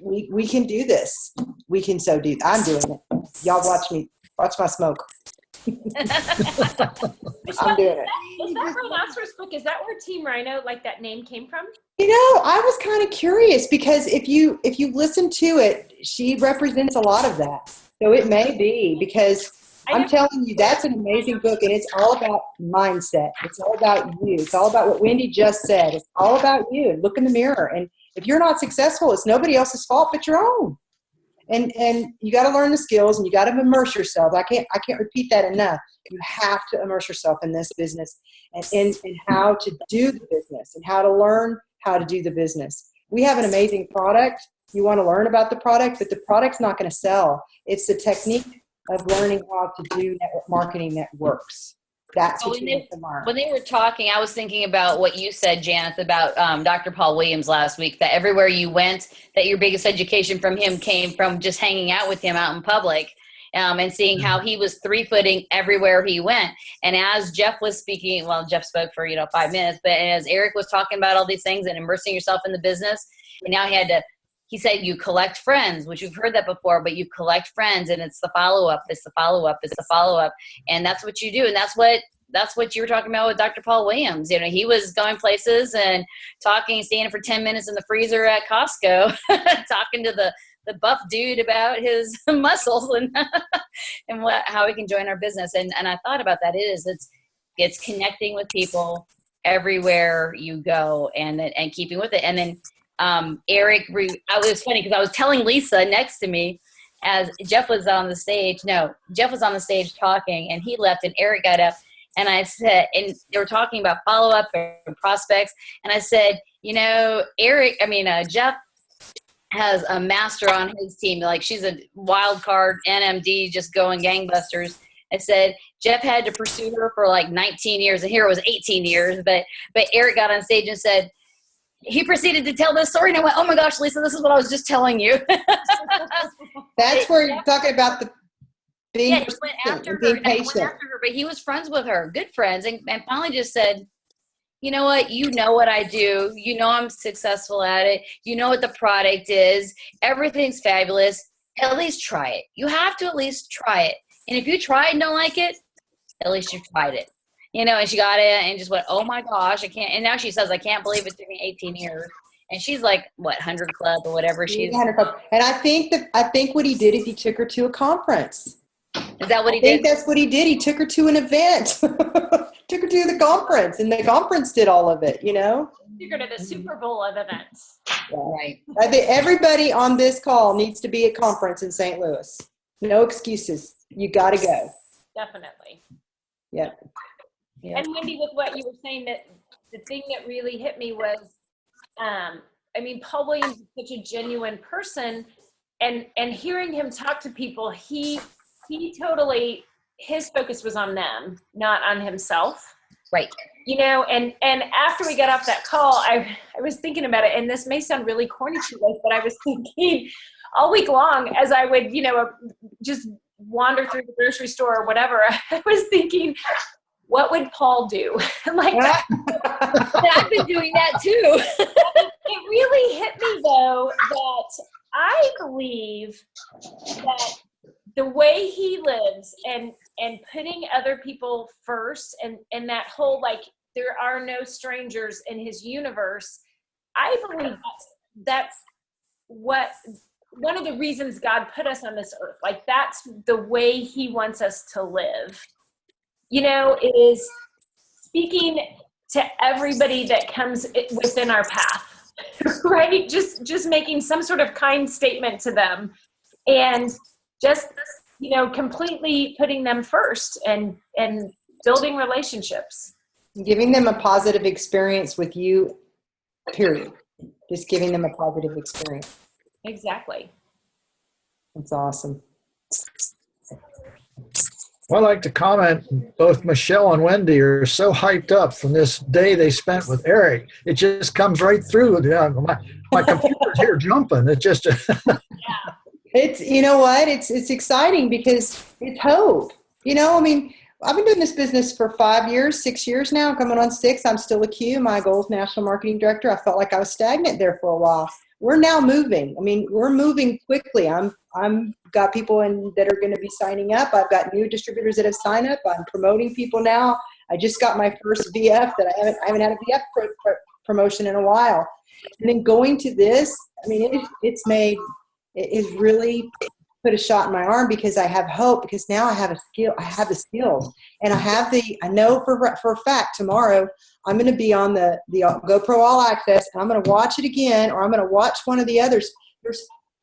we can do this. We can I'm doing it. Y'all watch my smoke. I'm doing it. Is that Rhinoceros book? Is that where Team Rhino, like that name, came from? I was kind of curious because if you listen to it, she represents a lot of that. So it may be because I'm telling you, that's an amazing book, and it's all about mindset. It's all about you. It's all about what Wendy just said. It's all about you. And look in the mirror. And if you're not successful, it's nobody else's fault but your own. And you got to learn the skills, and you got to immerse yourself. I can't repeat that enough. You have to immerse yourself in this business and how to do the business and how to learn how to do the business. We have an amazing product. You want to learn about the product, but the product's not going to sell. It's the technique of learning how to do network marketing that works. That's what you need to learn. When they were talking, I was thinking about what you said, Janice, about Dr. Paul Williams last week, that everywhere you went, that your biggest education from him came from just hanging out with him out in public and seeing how he was 3-footing everywhere he went. And as Jeff was speaking, well, Jeff spoke for 5 minutes, but as Eric was talking about all these things and immersing yourself in the business, and now he said you collect friends, which you've heard that before, but you collect friends, and it's the follow-up, it's the follow-up, it's the follow-up. And that's what you do. And that's what you were talking about with Dr. Paul Williams. He was going places and talking, standing for 10 minutes in the freezer at Costco, talking to the buff dude about his muscles and how he can join our business. And I thought about that. It's connecting with people everywhere you go and keeping with it. And then Eric, it was funny because I was telling Lisa next to me as Jeff was on the stage talking, and he left, and Eric got up, and I said, and they were talking about follow-up and prospects, and I said, Jeff has a master on his team. Like, she's a wild card NMD, just going gangbusters. I said, Jeff had to pursue her for like 19 years, and here it was 18 years. But Eric got on stage and said, he proceeded to tell this story, and I went, oh my gosh, Lisa, this is what I was just telling you. That's where you're talking about the being he went after her, being and I went patient. after her, but he was friends with her, good friends, and finally just said, you know what? You know what I do. You know I'm successful at it. You know what the product is. Everything's fabulous. At least try it. You have to at least try it. And if you try it and don't like it, at least you tried it. You know, and she got it and just went, oh my gosh, I can't. And now she says, I can't believe it took me 18 years. And she's like, what, 100 Club or whatever she's. 100 Club. And I think what he did is he took her to a conference. Is that what he I did? think that's what he did. He took her to an event. Took her to the conference, and the conference did all of it, you know? Took her to the Super Bowl of events. Right. I think everybody on this call needs to be at conference in St. Louis. No excuses. You got to go. Definitely. Yeah. And Wendy, with what you were saying, that the thing that really hit me was, I mean, Paul Williams is such a genuine person, and hearing him talk to people, he totally, his focus was on them, not on himself. Right. You know, and after we got off that call, I was thinking about it, and this may sound really corny to you, but I was thinking all week long as I would, you know, just wander through the grocery store or whatever, I was thinking, what would Paul do? Like, I've been doing that too. It really hit me though that I believe that the way he lives and putting other people first and that whole, like, there are no strangers in his universe, I believe that's what one of the reasons God put us on this earth. Like, that's the way he wants us to live, you know, is speaking to everybody that comes within our path, right? Just making some sort of kind statement to them, and just, you know, completely putting them first and building relationships. Giving them a positive experience with you, period. Just giving them a positive experience. Exactly. That's awesome. Well, I'd like to comment, both Michelle and Wendy are so hyped up from this day they spent with Eric. It just comes right through. My computer's here jumping. It just. It's, you know what? It's exciting because it's hope. You know, I mean, I've been doing this business for 5 years, 6 years now, coming on 6. I'm still a Q. My goal is national marketing director. I felt like I was stagnant there for a while. We're now moving. I mean, we're moving quickly. I'm got people that are going to be signing up. I've got new distributors that have signed up. I'm promoting people now. I just got my first VF that I haven't had a VF promotion in a while. And then going to this, I mean, it has really put a shot in my arm because I have hope, because now I have a skill. I have the skills, and I know for a fact tomorrow I'm going to be on the GoPro All Access, and I'm going to watch it again, or I'm going to watch one of the others.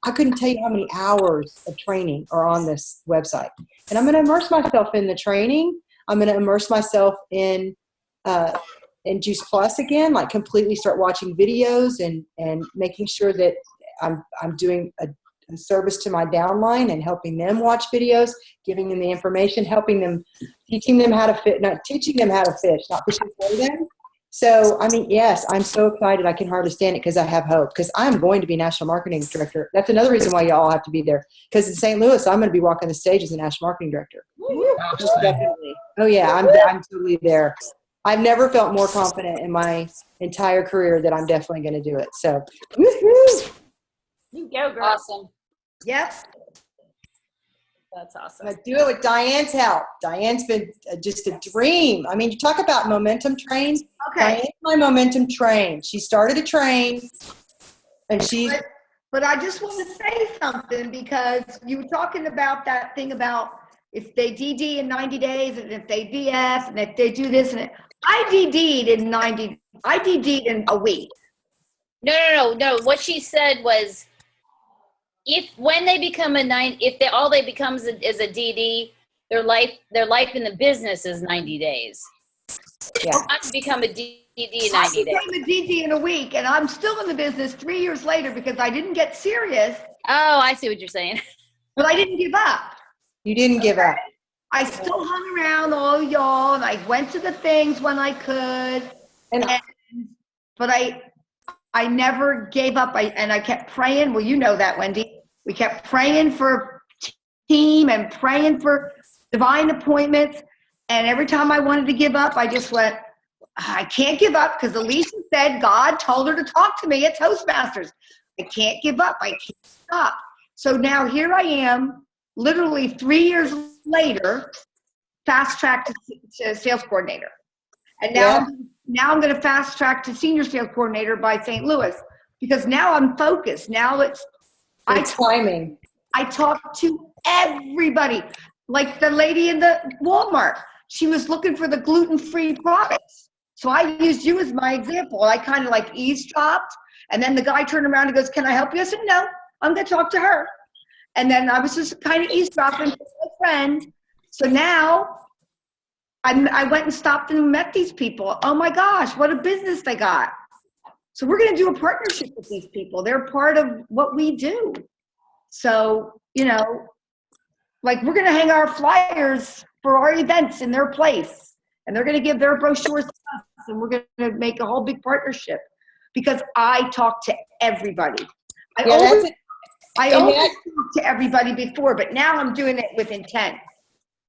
I couldn't tell you how many hours of training are on this website, and I'm going to immerse myself in the training. I'm going to immerse myself in Juice Plus again, like completely start watching videos and making sure that I'm doing a service to my downline and helping them watch videos, giving them the information, teaching them how to fish, not fishing for them. So, I mean, yes, I'm so excited. I can hardly stand it because I have hope, because I'm going to be national marketing director. That's another reason why you all have to be there, because in St. Louis, I'm going to be walking the stage as a national marketing director. Definitely. Oh yeah, I'm totally there. I've never felt more confident in my entire career that I'm definitely going to do it. So, woo-hoo! You go, girl. Awesome. Yep. That's awesome. I'm going to do it with Diane's help. Diane's been just a dream. I mean, you talk about momentum train. Okay. Diane's my momentum train. She started a train, and she's. But I just want to say something, because you were talking about that thing about if they DD in 90 days, and if they VF, and if they do this, and I DD'd in a week. No. What she said was, when they become all they becomes is a DD, their life in the business is 90 days. Yeah. Not to become a DD in 90 days. I became a DD in a week, and I'm still in the business 3 years later because I didn't get serious, Oh, I see what you're saying. but I didn't give up. You didn't give up. I still hung around all y'all, and I went to the things when I could, but I never gave up. I kept praying. Well, you know that, Wendy. We kept praying for team and praying for divine appointments. And every time I wanted to give up, I just went, I can't give up, because Alicia said God told her to talk to me at Toastmasters. I can't give up. I can't stop. So now here I am, literally 3 years later, fast track to sales coordinator. And now I'm going to fast track to senior sales coordinator by St. Louis, because now I'm focused. Now it's timing. I talk to everybody, like the lady in the Walmart. She was looking for the gluten-free products. So I used you as my example. I kind of like eavesdropped, and then the guy turned around and goes, "Can I help you?" I said, "No, I'm going to talk to her." And then I was just kind of eavesdropping with my friend. So now I went and stopped and met these people. Oh my gosh, what a business they got. So we're going to do a partnership with these people. They're part of what we do. So, like, we're going to hang our flyers for our events in their place, and they're going to give their brochures to us, and we're going to make a whole big partnership, because I talk to everybody. I always talk to everybody before, but now I'm doing it with intent.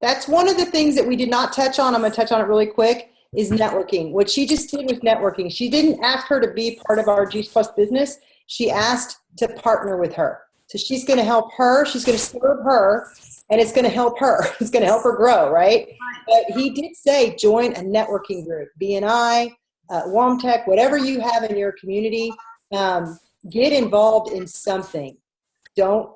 That's one of the things that we did not touch on. I'm going to touch on it really quick, is networking. What she just did with networking, she didn't ask her to be part of our Juice Plus business. She asked to partner with her. So she's going to help her. She's going to serve her, and it's going to help her. It's going to help her grow, right? But he did say join a networking group, BNI, WarmTech, whatever you have in your community. Get involved in something. Don't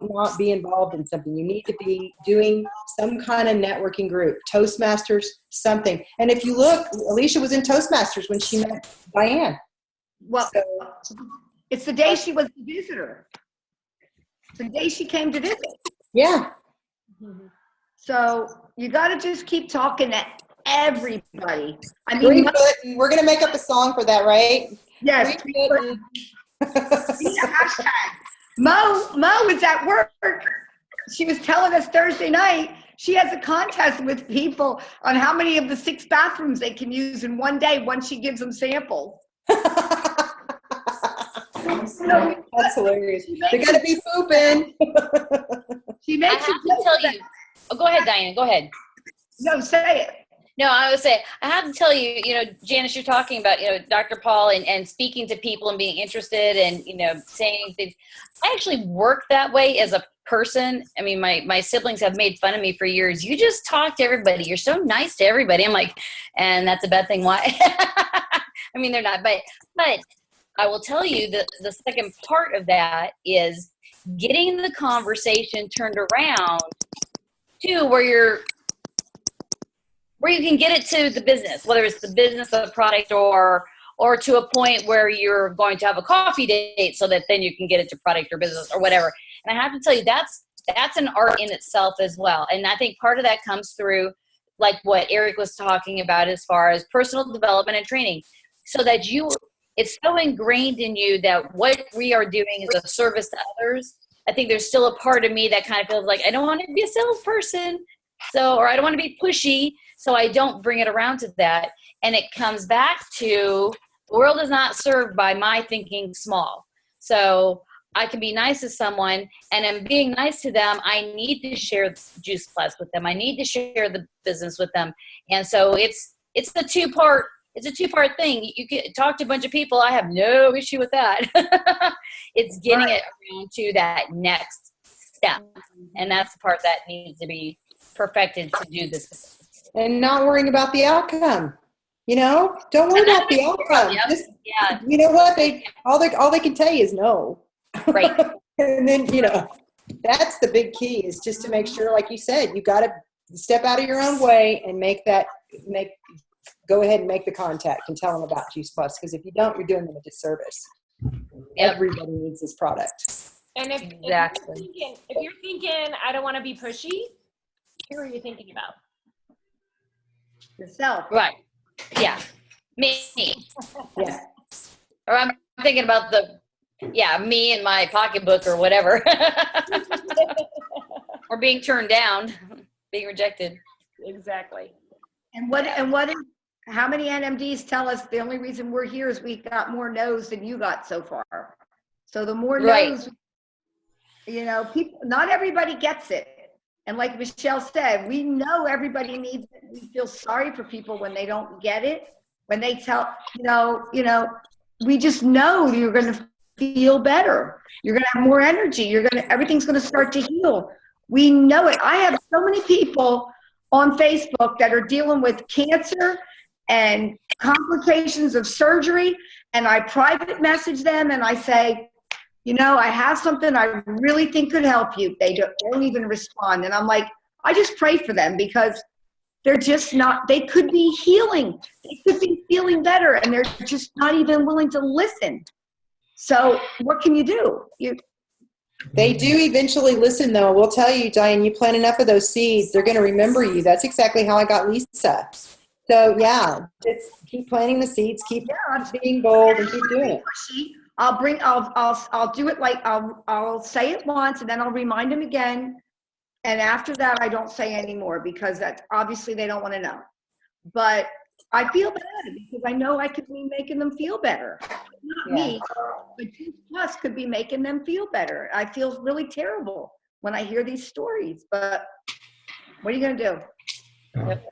not be involved in something. You need to be doing some kind of networking group, Toastmasters, something. And if you look, Alicia was in Toastmasters when she met Diane. Well, it's the day she was the visitor. The day she came to visit. Yeah. So you got to just keep talking to everybody. I mean, we're going to make up a song for that, right? Yes. Hashtag. Mo was at work. She was telling us Thursday night she has a contest with people on how many of the 6 bathrooms they can use in one day once she gives them samples. That's hilarious. They got to be pooping. She makes I have to tell you. Oh, go ahead, Diane. Go ahead. No, say it. No, I would say, I have to tell you, Janice, you're talking about, Dr. Paul and speaking to people and being interested and, saying things. I actually work that way as a person. I mean, my siblings have made fun of me for years. You just talk to everybody. You're so nice to everybody. I'm like, and that's a bad thing. Why? I mean, they're not, but I will tell you that the second part of that is getting the conversation turned around to where you can get it to the business, whether it's the business of the product or to a point where you're going to have a coffee date so that then you can get it to product or business or whatever. And I have to tell you, that's an art in itself as well. And I think part of that comes through like what Eric was talking about as far as personal development and training, so that it's so ingrained in you that what we are doing is a service to others. I think there's still a part of me that kind of feels like I don't want to be a salesperson, or I don't want to be pushy, so I don't bring it around to that. And it comes back to the world is not served by my thinking small. So I can be nice to someone, and in being nice to them, I need to share Juice Plus with them. I need to share the business with them. And so it's a two-part thing. You can talk to a bunch of people. I have no issue with that. It's getting it around to that next step. And that's the part that needs to be perfected to do this. And not worrying about the outcome. Don't worry about the outcome. Yep. Just, yeah. You know what? All they can tell you is no. Right. And then, that's the big key, is just to make sure, like you said, you got to step out of your own way and go ahead and make the contact and tell them about Juice Plus. Because if you don't, you're doing them a disservice. Yep. Everybody needs this product. And if you're thinking, I don't want to be pushy, who are you thinking about? Yourself. Right. Yeah. Me. Yeah. Or I'm thinking about me and my pocketbook or whatever. Or being turned down. being rejected. Exactly. And how many NMDs tell us the only reason we're here is we got more no's than you got so far. So the more Right. no's, people, not everybody gets it. And like Michelle said, we know everybody needs it. We feel sorry for people when they don't get it. When they tell, we just know you're going to feel better. You're going to have more energy. Everything's going to start to heal. We know it. I have so many people on Facebook that are dealing with cancer and complications of surgery. And I private message them and I say, I have something I really think could help you. They don't even respond. And I'm like, I just pray for them because they're just not, they could be healing. They could be feeling better and they're just not even willing to listen. So what can you do? They do eventually listen, though. We'll tell you, Diane, you plant enough of those seeds, they're going to remember you. That's exactly how I got Lisa. So, yeah, just keep planting the seeds, keep being bold, and keep doing it. I'll do it like I'll say it once and then I'll remind them again. And after that, I don't say anymore because that's obviously they don't want to know. But I feel bad because I know I could be making them feel better. Not me, but Juice Plus could be making them feel better. I feel really terrible when I hear these stories, but what are you going to do? Yep.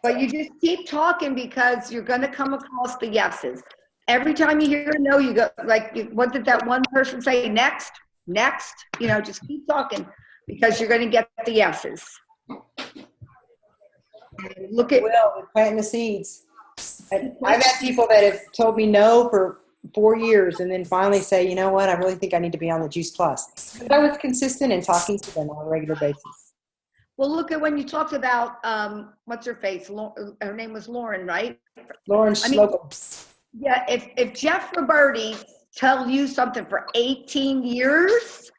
But you just keep talking because you're going to come across the yeses. Every time you hear a no, you go, like, what did that one person say? Next, just keep talking because you're going to get the yeses. Look at planting the seeds. I've had people that have told me no for 4 years and then finally say, you know what, I really think I need to be on the Juice Plus. But I was consistent in talking to them on a regular basis. Well, look at when you talked about, what's her face? Her name was Lauren, right? Lauren Slocum. Yeah, if Jeff Roberti tell you something for 18 years,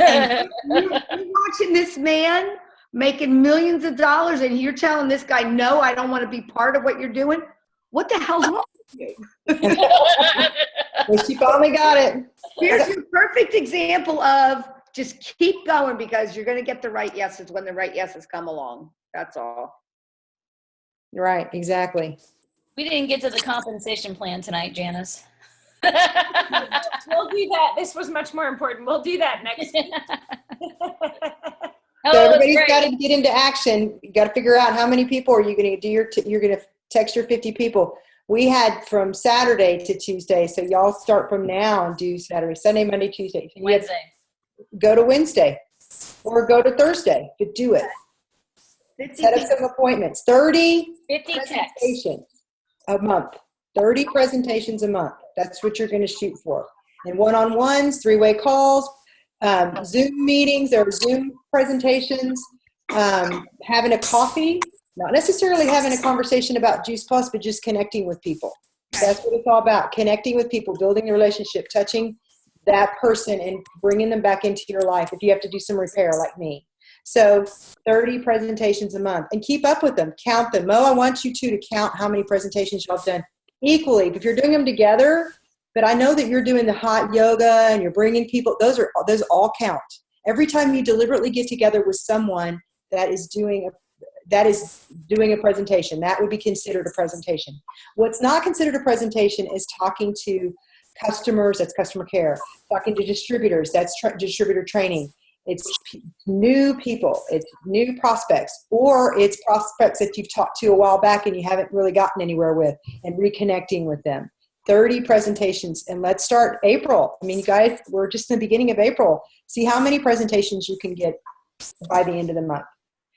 and you're watching this man making millions of dollars and you're telling this guy, no, I don't want to be part of what you're doing, what the hell's wrong with you? Well, she finally got it. Here's your perfect example of just keep going because you're going to get the right yeses when the right yeses come along. That's all. Right, exactly. We didn't get to the compensation plan tonight, Janice. We'll do that. This was much more important. We'll do that next week. So everybody's got to get into action. You got to figure out how many people are you going to do you're going to text your 50 people. We had from Saturday to Tuesday, so y'all start from now and do Saturday, Sunday, Monday, Tuesday. Wednesday. Go to Wednesday or go to Thursday, but do it. Set up some appointments. 50 presentations a month. 30 presentations a month. That's what you're going to shoot for. And one-on-ones, 3-way calls, Zoom meetings or Zoom presentations, having a coffee, not necessarily having a conversation about Juice Plus, but just connecting with people. That's what it's all about, connecting with people, building a relationship, touching that person and bringing them back into your life if you have to do some repair like me. So 30 presentations a month and keep up with them. Count them. Mo, I want you to count how many presentations y'all have done equally. If you're doing them together, but I know that you're doing the hot yoga and you're bringing people, those all count. Every time you deliberately get together with someone that is doing a presentation, that would be considered a presentation. What's not considered a presentation is talking to customers, that's customer care. Talking to distributors, that's distributor training. It's new people, it's new prospects, or it's prospects that you've talked to a while back and you haven't really gotten anywhere with and reconnecting with them. 30 presentations, and let's start April. I mean, you guys, we're just in the beginning of April. See how many presentations you can get by the end of the month.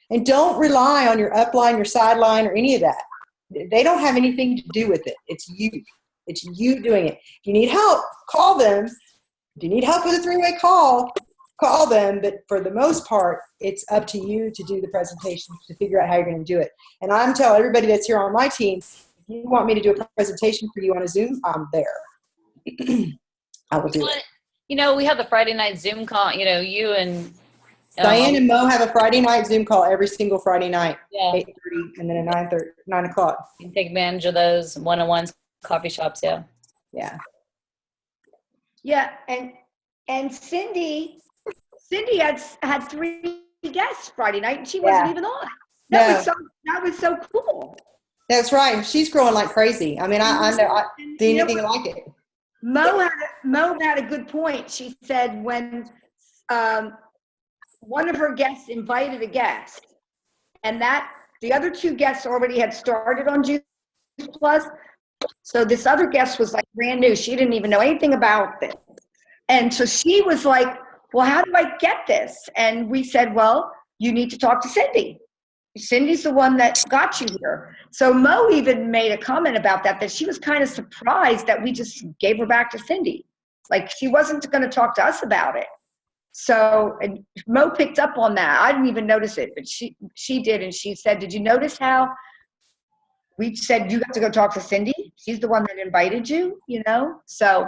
And don't rely on your upline, your sideline, or any of that. They don't have anything to do with it. It's you. It's you doing it. If you need help, call them. If you need help with a 3-way call them. But for the most part, it's up to you to do the presentation, to figure out how you're going to do it. And I'm telling everybody that's here on my team, if you want me to do a presentation for you on a Zoom, I'm there. I will do it. You know, we have the Friday night Zoom call, you and Diane and Mo have a Friday night Zoom call every single Friday night, yeah. 8:30 and then at 9 o'clock. You can take advantage of those one-on-ones, coffee shops, yeah. Yeah. Yeah, and Cindy had 3 guests Friday night, and she wasn't even on. No. That was so cool. That's right. She's growing like crazy. I mean, I didn't anything like it. Mo had a good point. She said when one of her guests invited a guest, and that the other two guests already had started on Juice Plus, so this other guest was like brand new. She didn't even know anything about this, and so she was like, "Well, how do I get this?" And we said, "Well, you need to talk to Cindy. Cindy's the one that got you here." So Mo even made a comment about that she was kind of surprised that we just gave her back to Cindy. Like she wasn't going to talk to us about it. So and Mo picked up on that. I didn't even notice it, but she did. And she said, "Did you notice how we said you got to go talk to Cindy? She's the one that invited you, you know?" So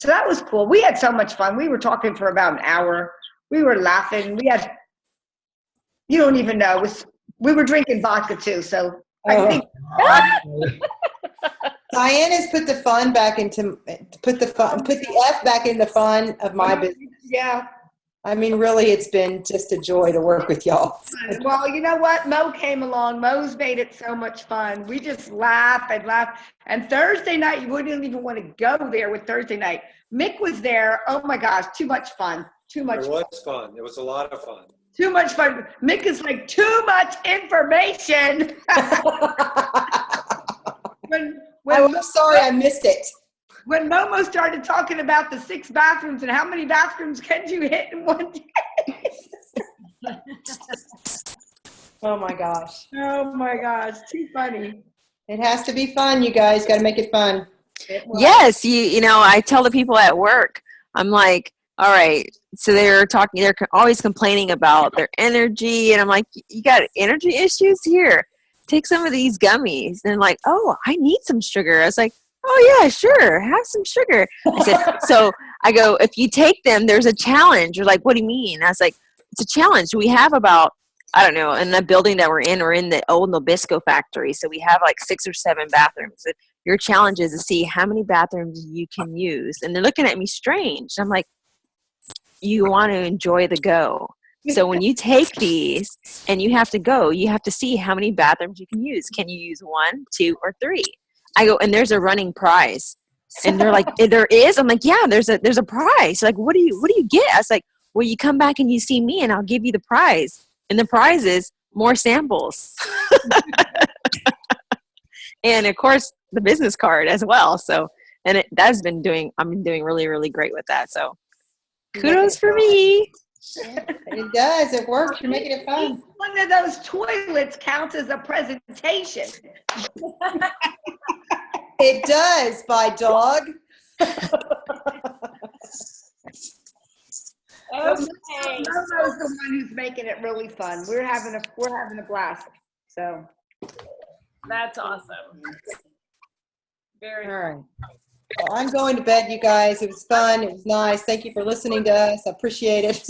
that was cool. We had so much fun. We were talking for about an hour. We were laughing. You don't even know. We were drinking vodka too, so I think Diane has put the fun back into put the F back in the fun of my business. Yeah. I mean, really, it's been just a joy to work with y'all. Well, you know what? Mo came along. Mo's made it so much fun. We just laugh and laugh. And Thursday night, you wouldn't even want to go there with Thursday night. Mick was there. Oh my gosh, too much fun. Too much. It was fun. It was a lot of fun. Too much fun. Mick is like, too much information. I'm sorry I missed it. When Momo started talking about the 6 bathrooms and how many bathrooms can you hit in one day? Oh my gosh. Oh my gosh, too funny. It has to be fun, you guys. Got to make it fun. Yes, you know, I tell the people at work, I'm like, all right, so they're always complaining about their energy, and I'm like, you got energy issues? Here, take some of these gummies. And they're like, oh, I need some sugar. I was like, oh yeah, sure, have some sugar. I said, so I go, if you take them, there's a challenge. You're like, what do you mean? I was like, it's a challenge. We have about, I don't know, in the building that we're in the old Nabisco factory, so we have like 6 or 7 bathrooms. Your challenge is to see how many bathrooms you can use. And they're looking at me strange. I'm like, you want to enjoy the go. So when you take these and you have to go, you have to see how many bathrooms you can use. Can you use 1, 2, or 3? I go, and there's a running prize. And they're like, there is? I'm like, yeah, there's a prize. Like, what do you get? I was like, well, you come back and you see me and I'll give you the prize. And the prize is more samples. And of course the business card as well. So, and I've been doing really, really great with that. So kudos for me. It does. It works. You're making it fun. One of those toilets counts as a presentation. It does, by dog. Okay. Momo's the one who's making it really fun. We're having a blast. So That's awesome. Very All right. Well, I'm going to bed, you guys. It was fun. It was nice. Thank you for listening to us. I appreciate it.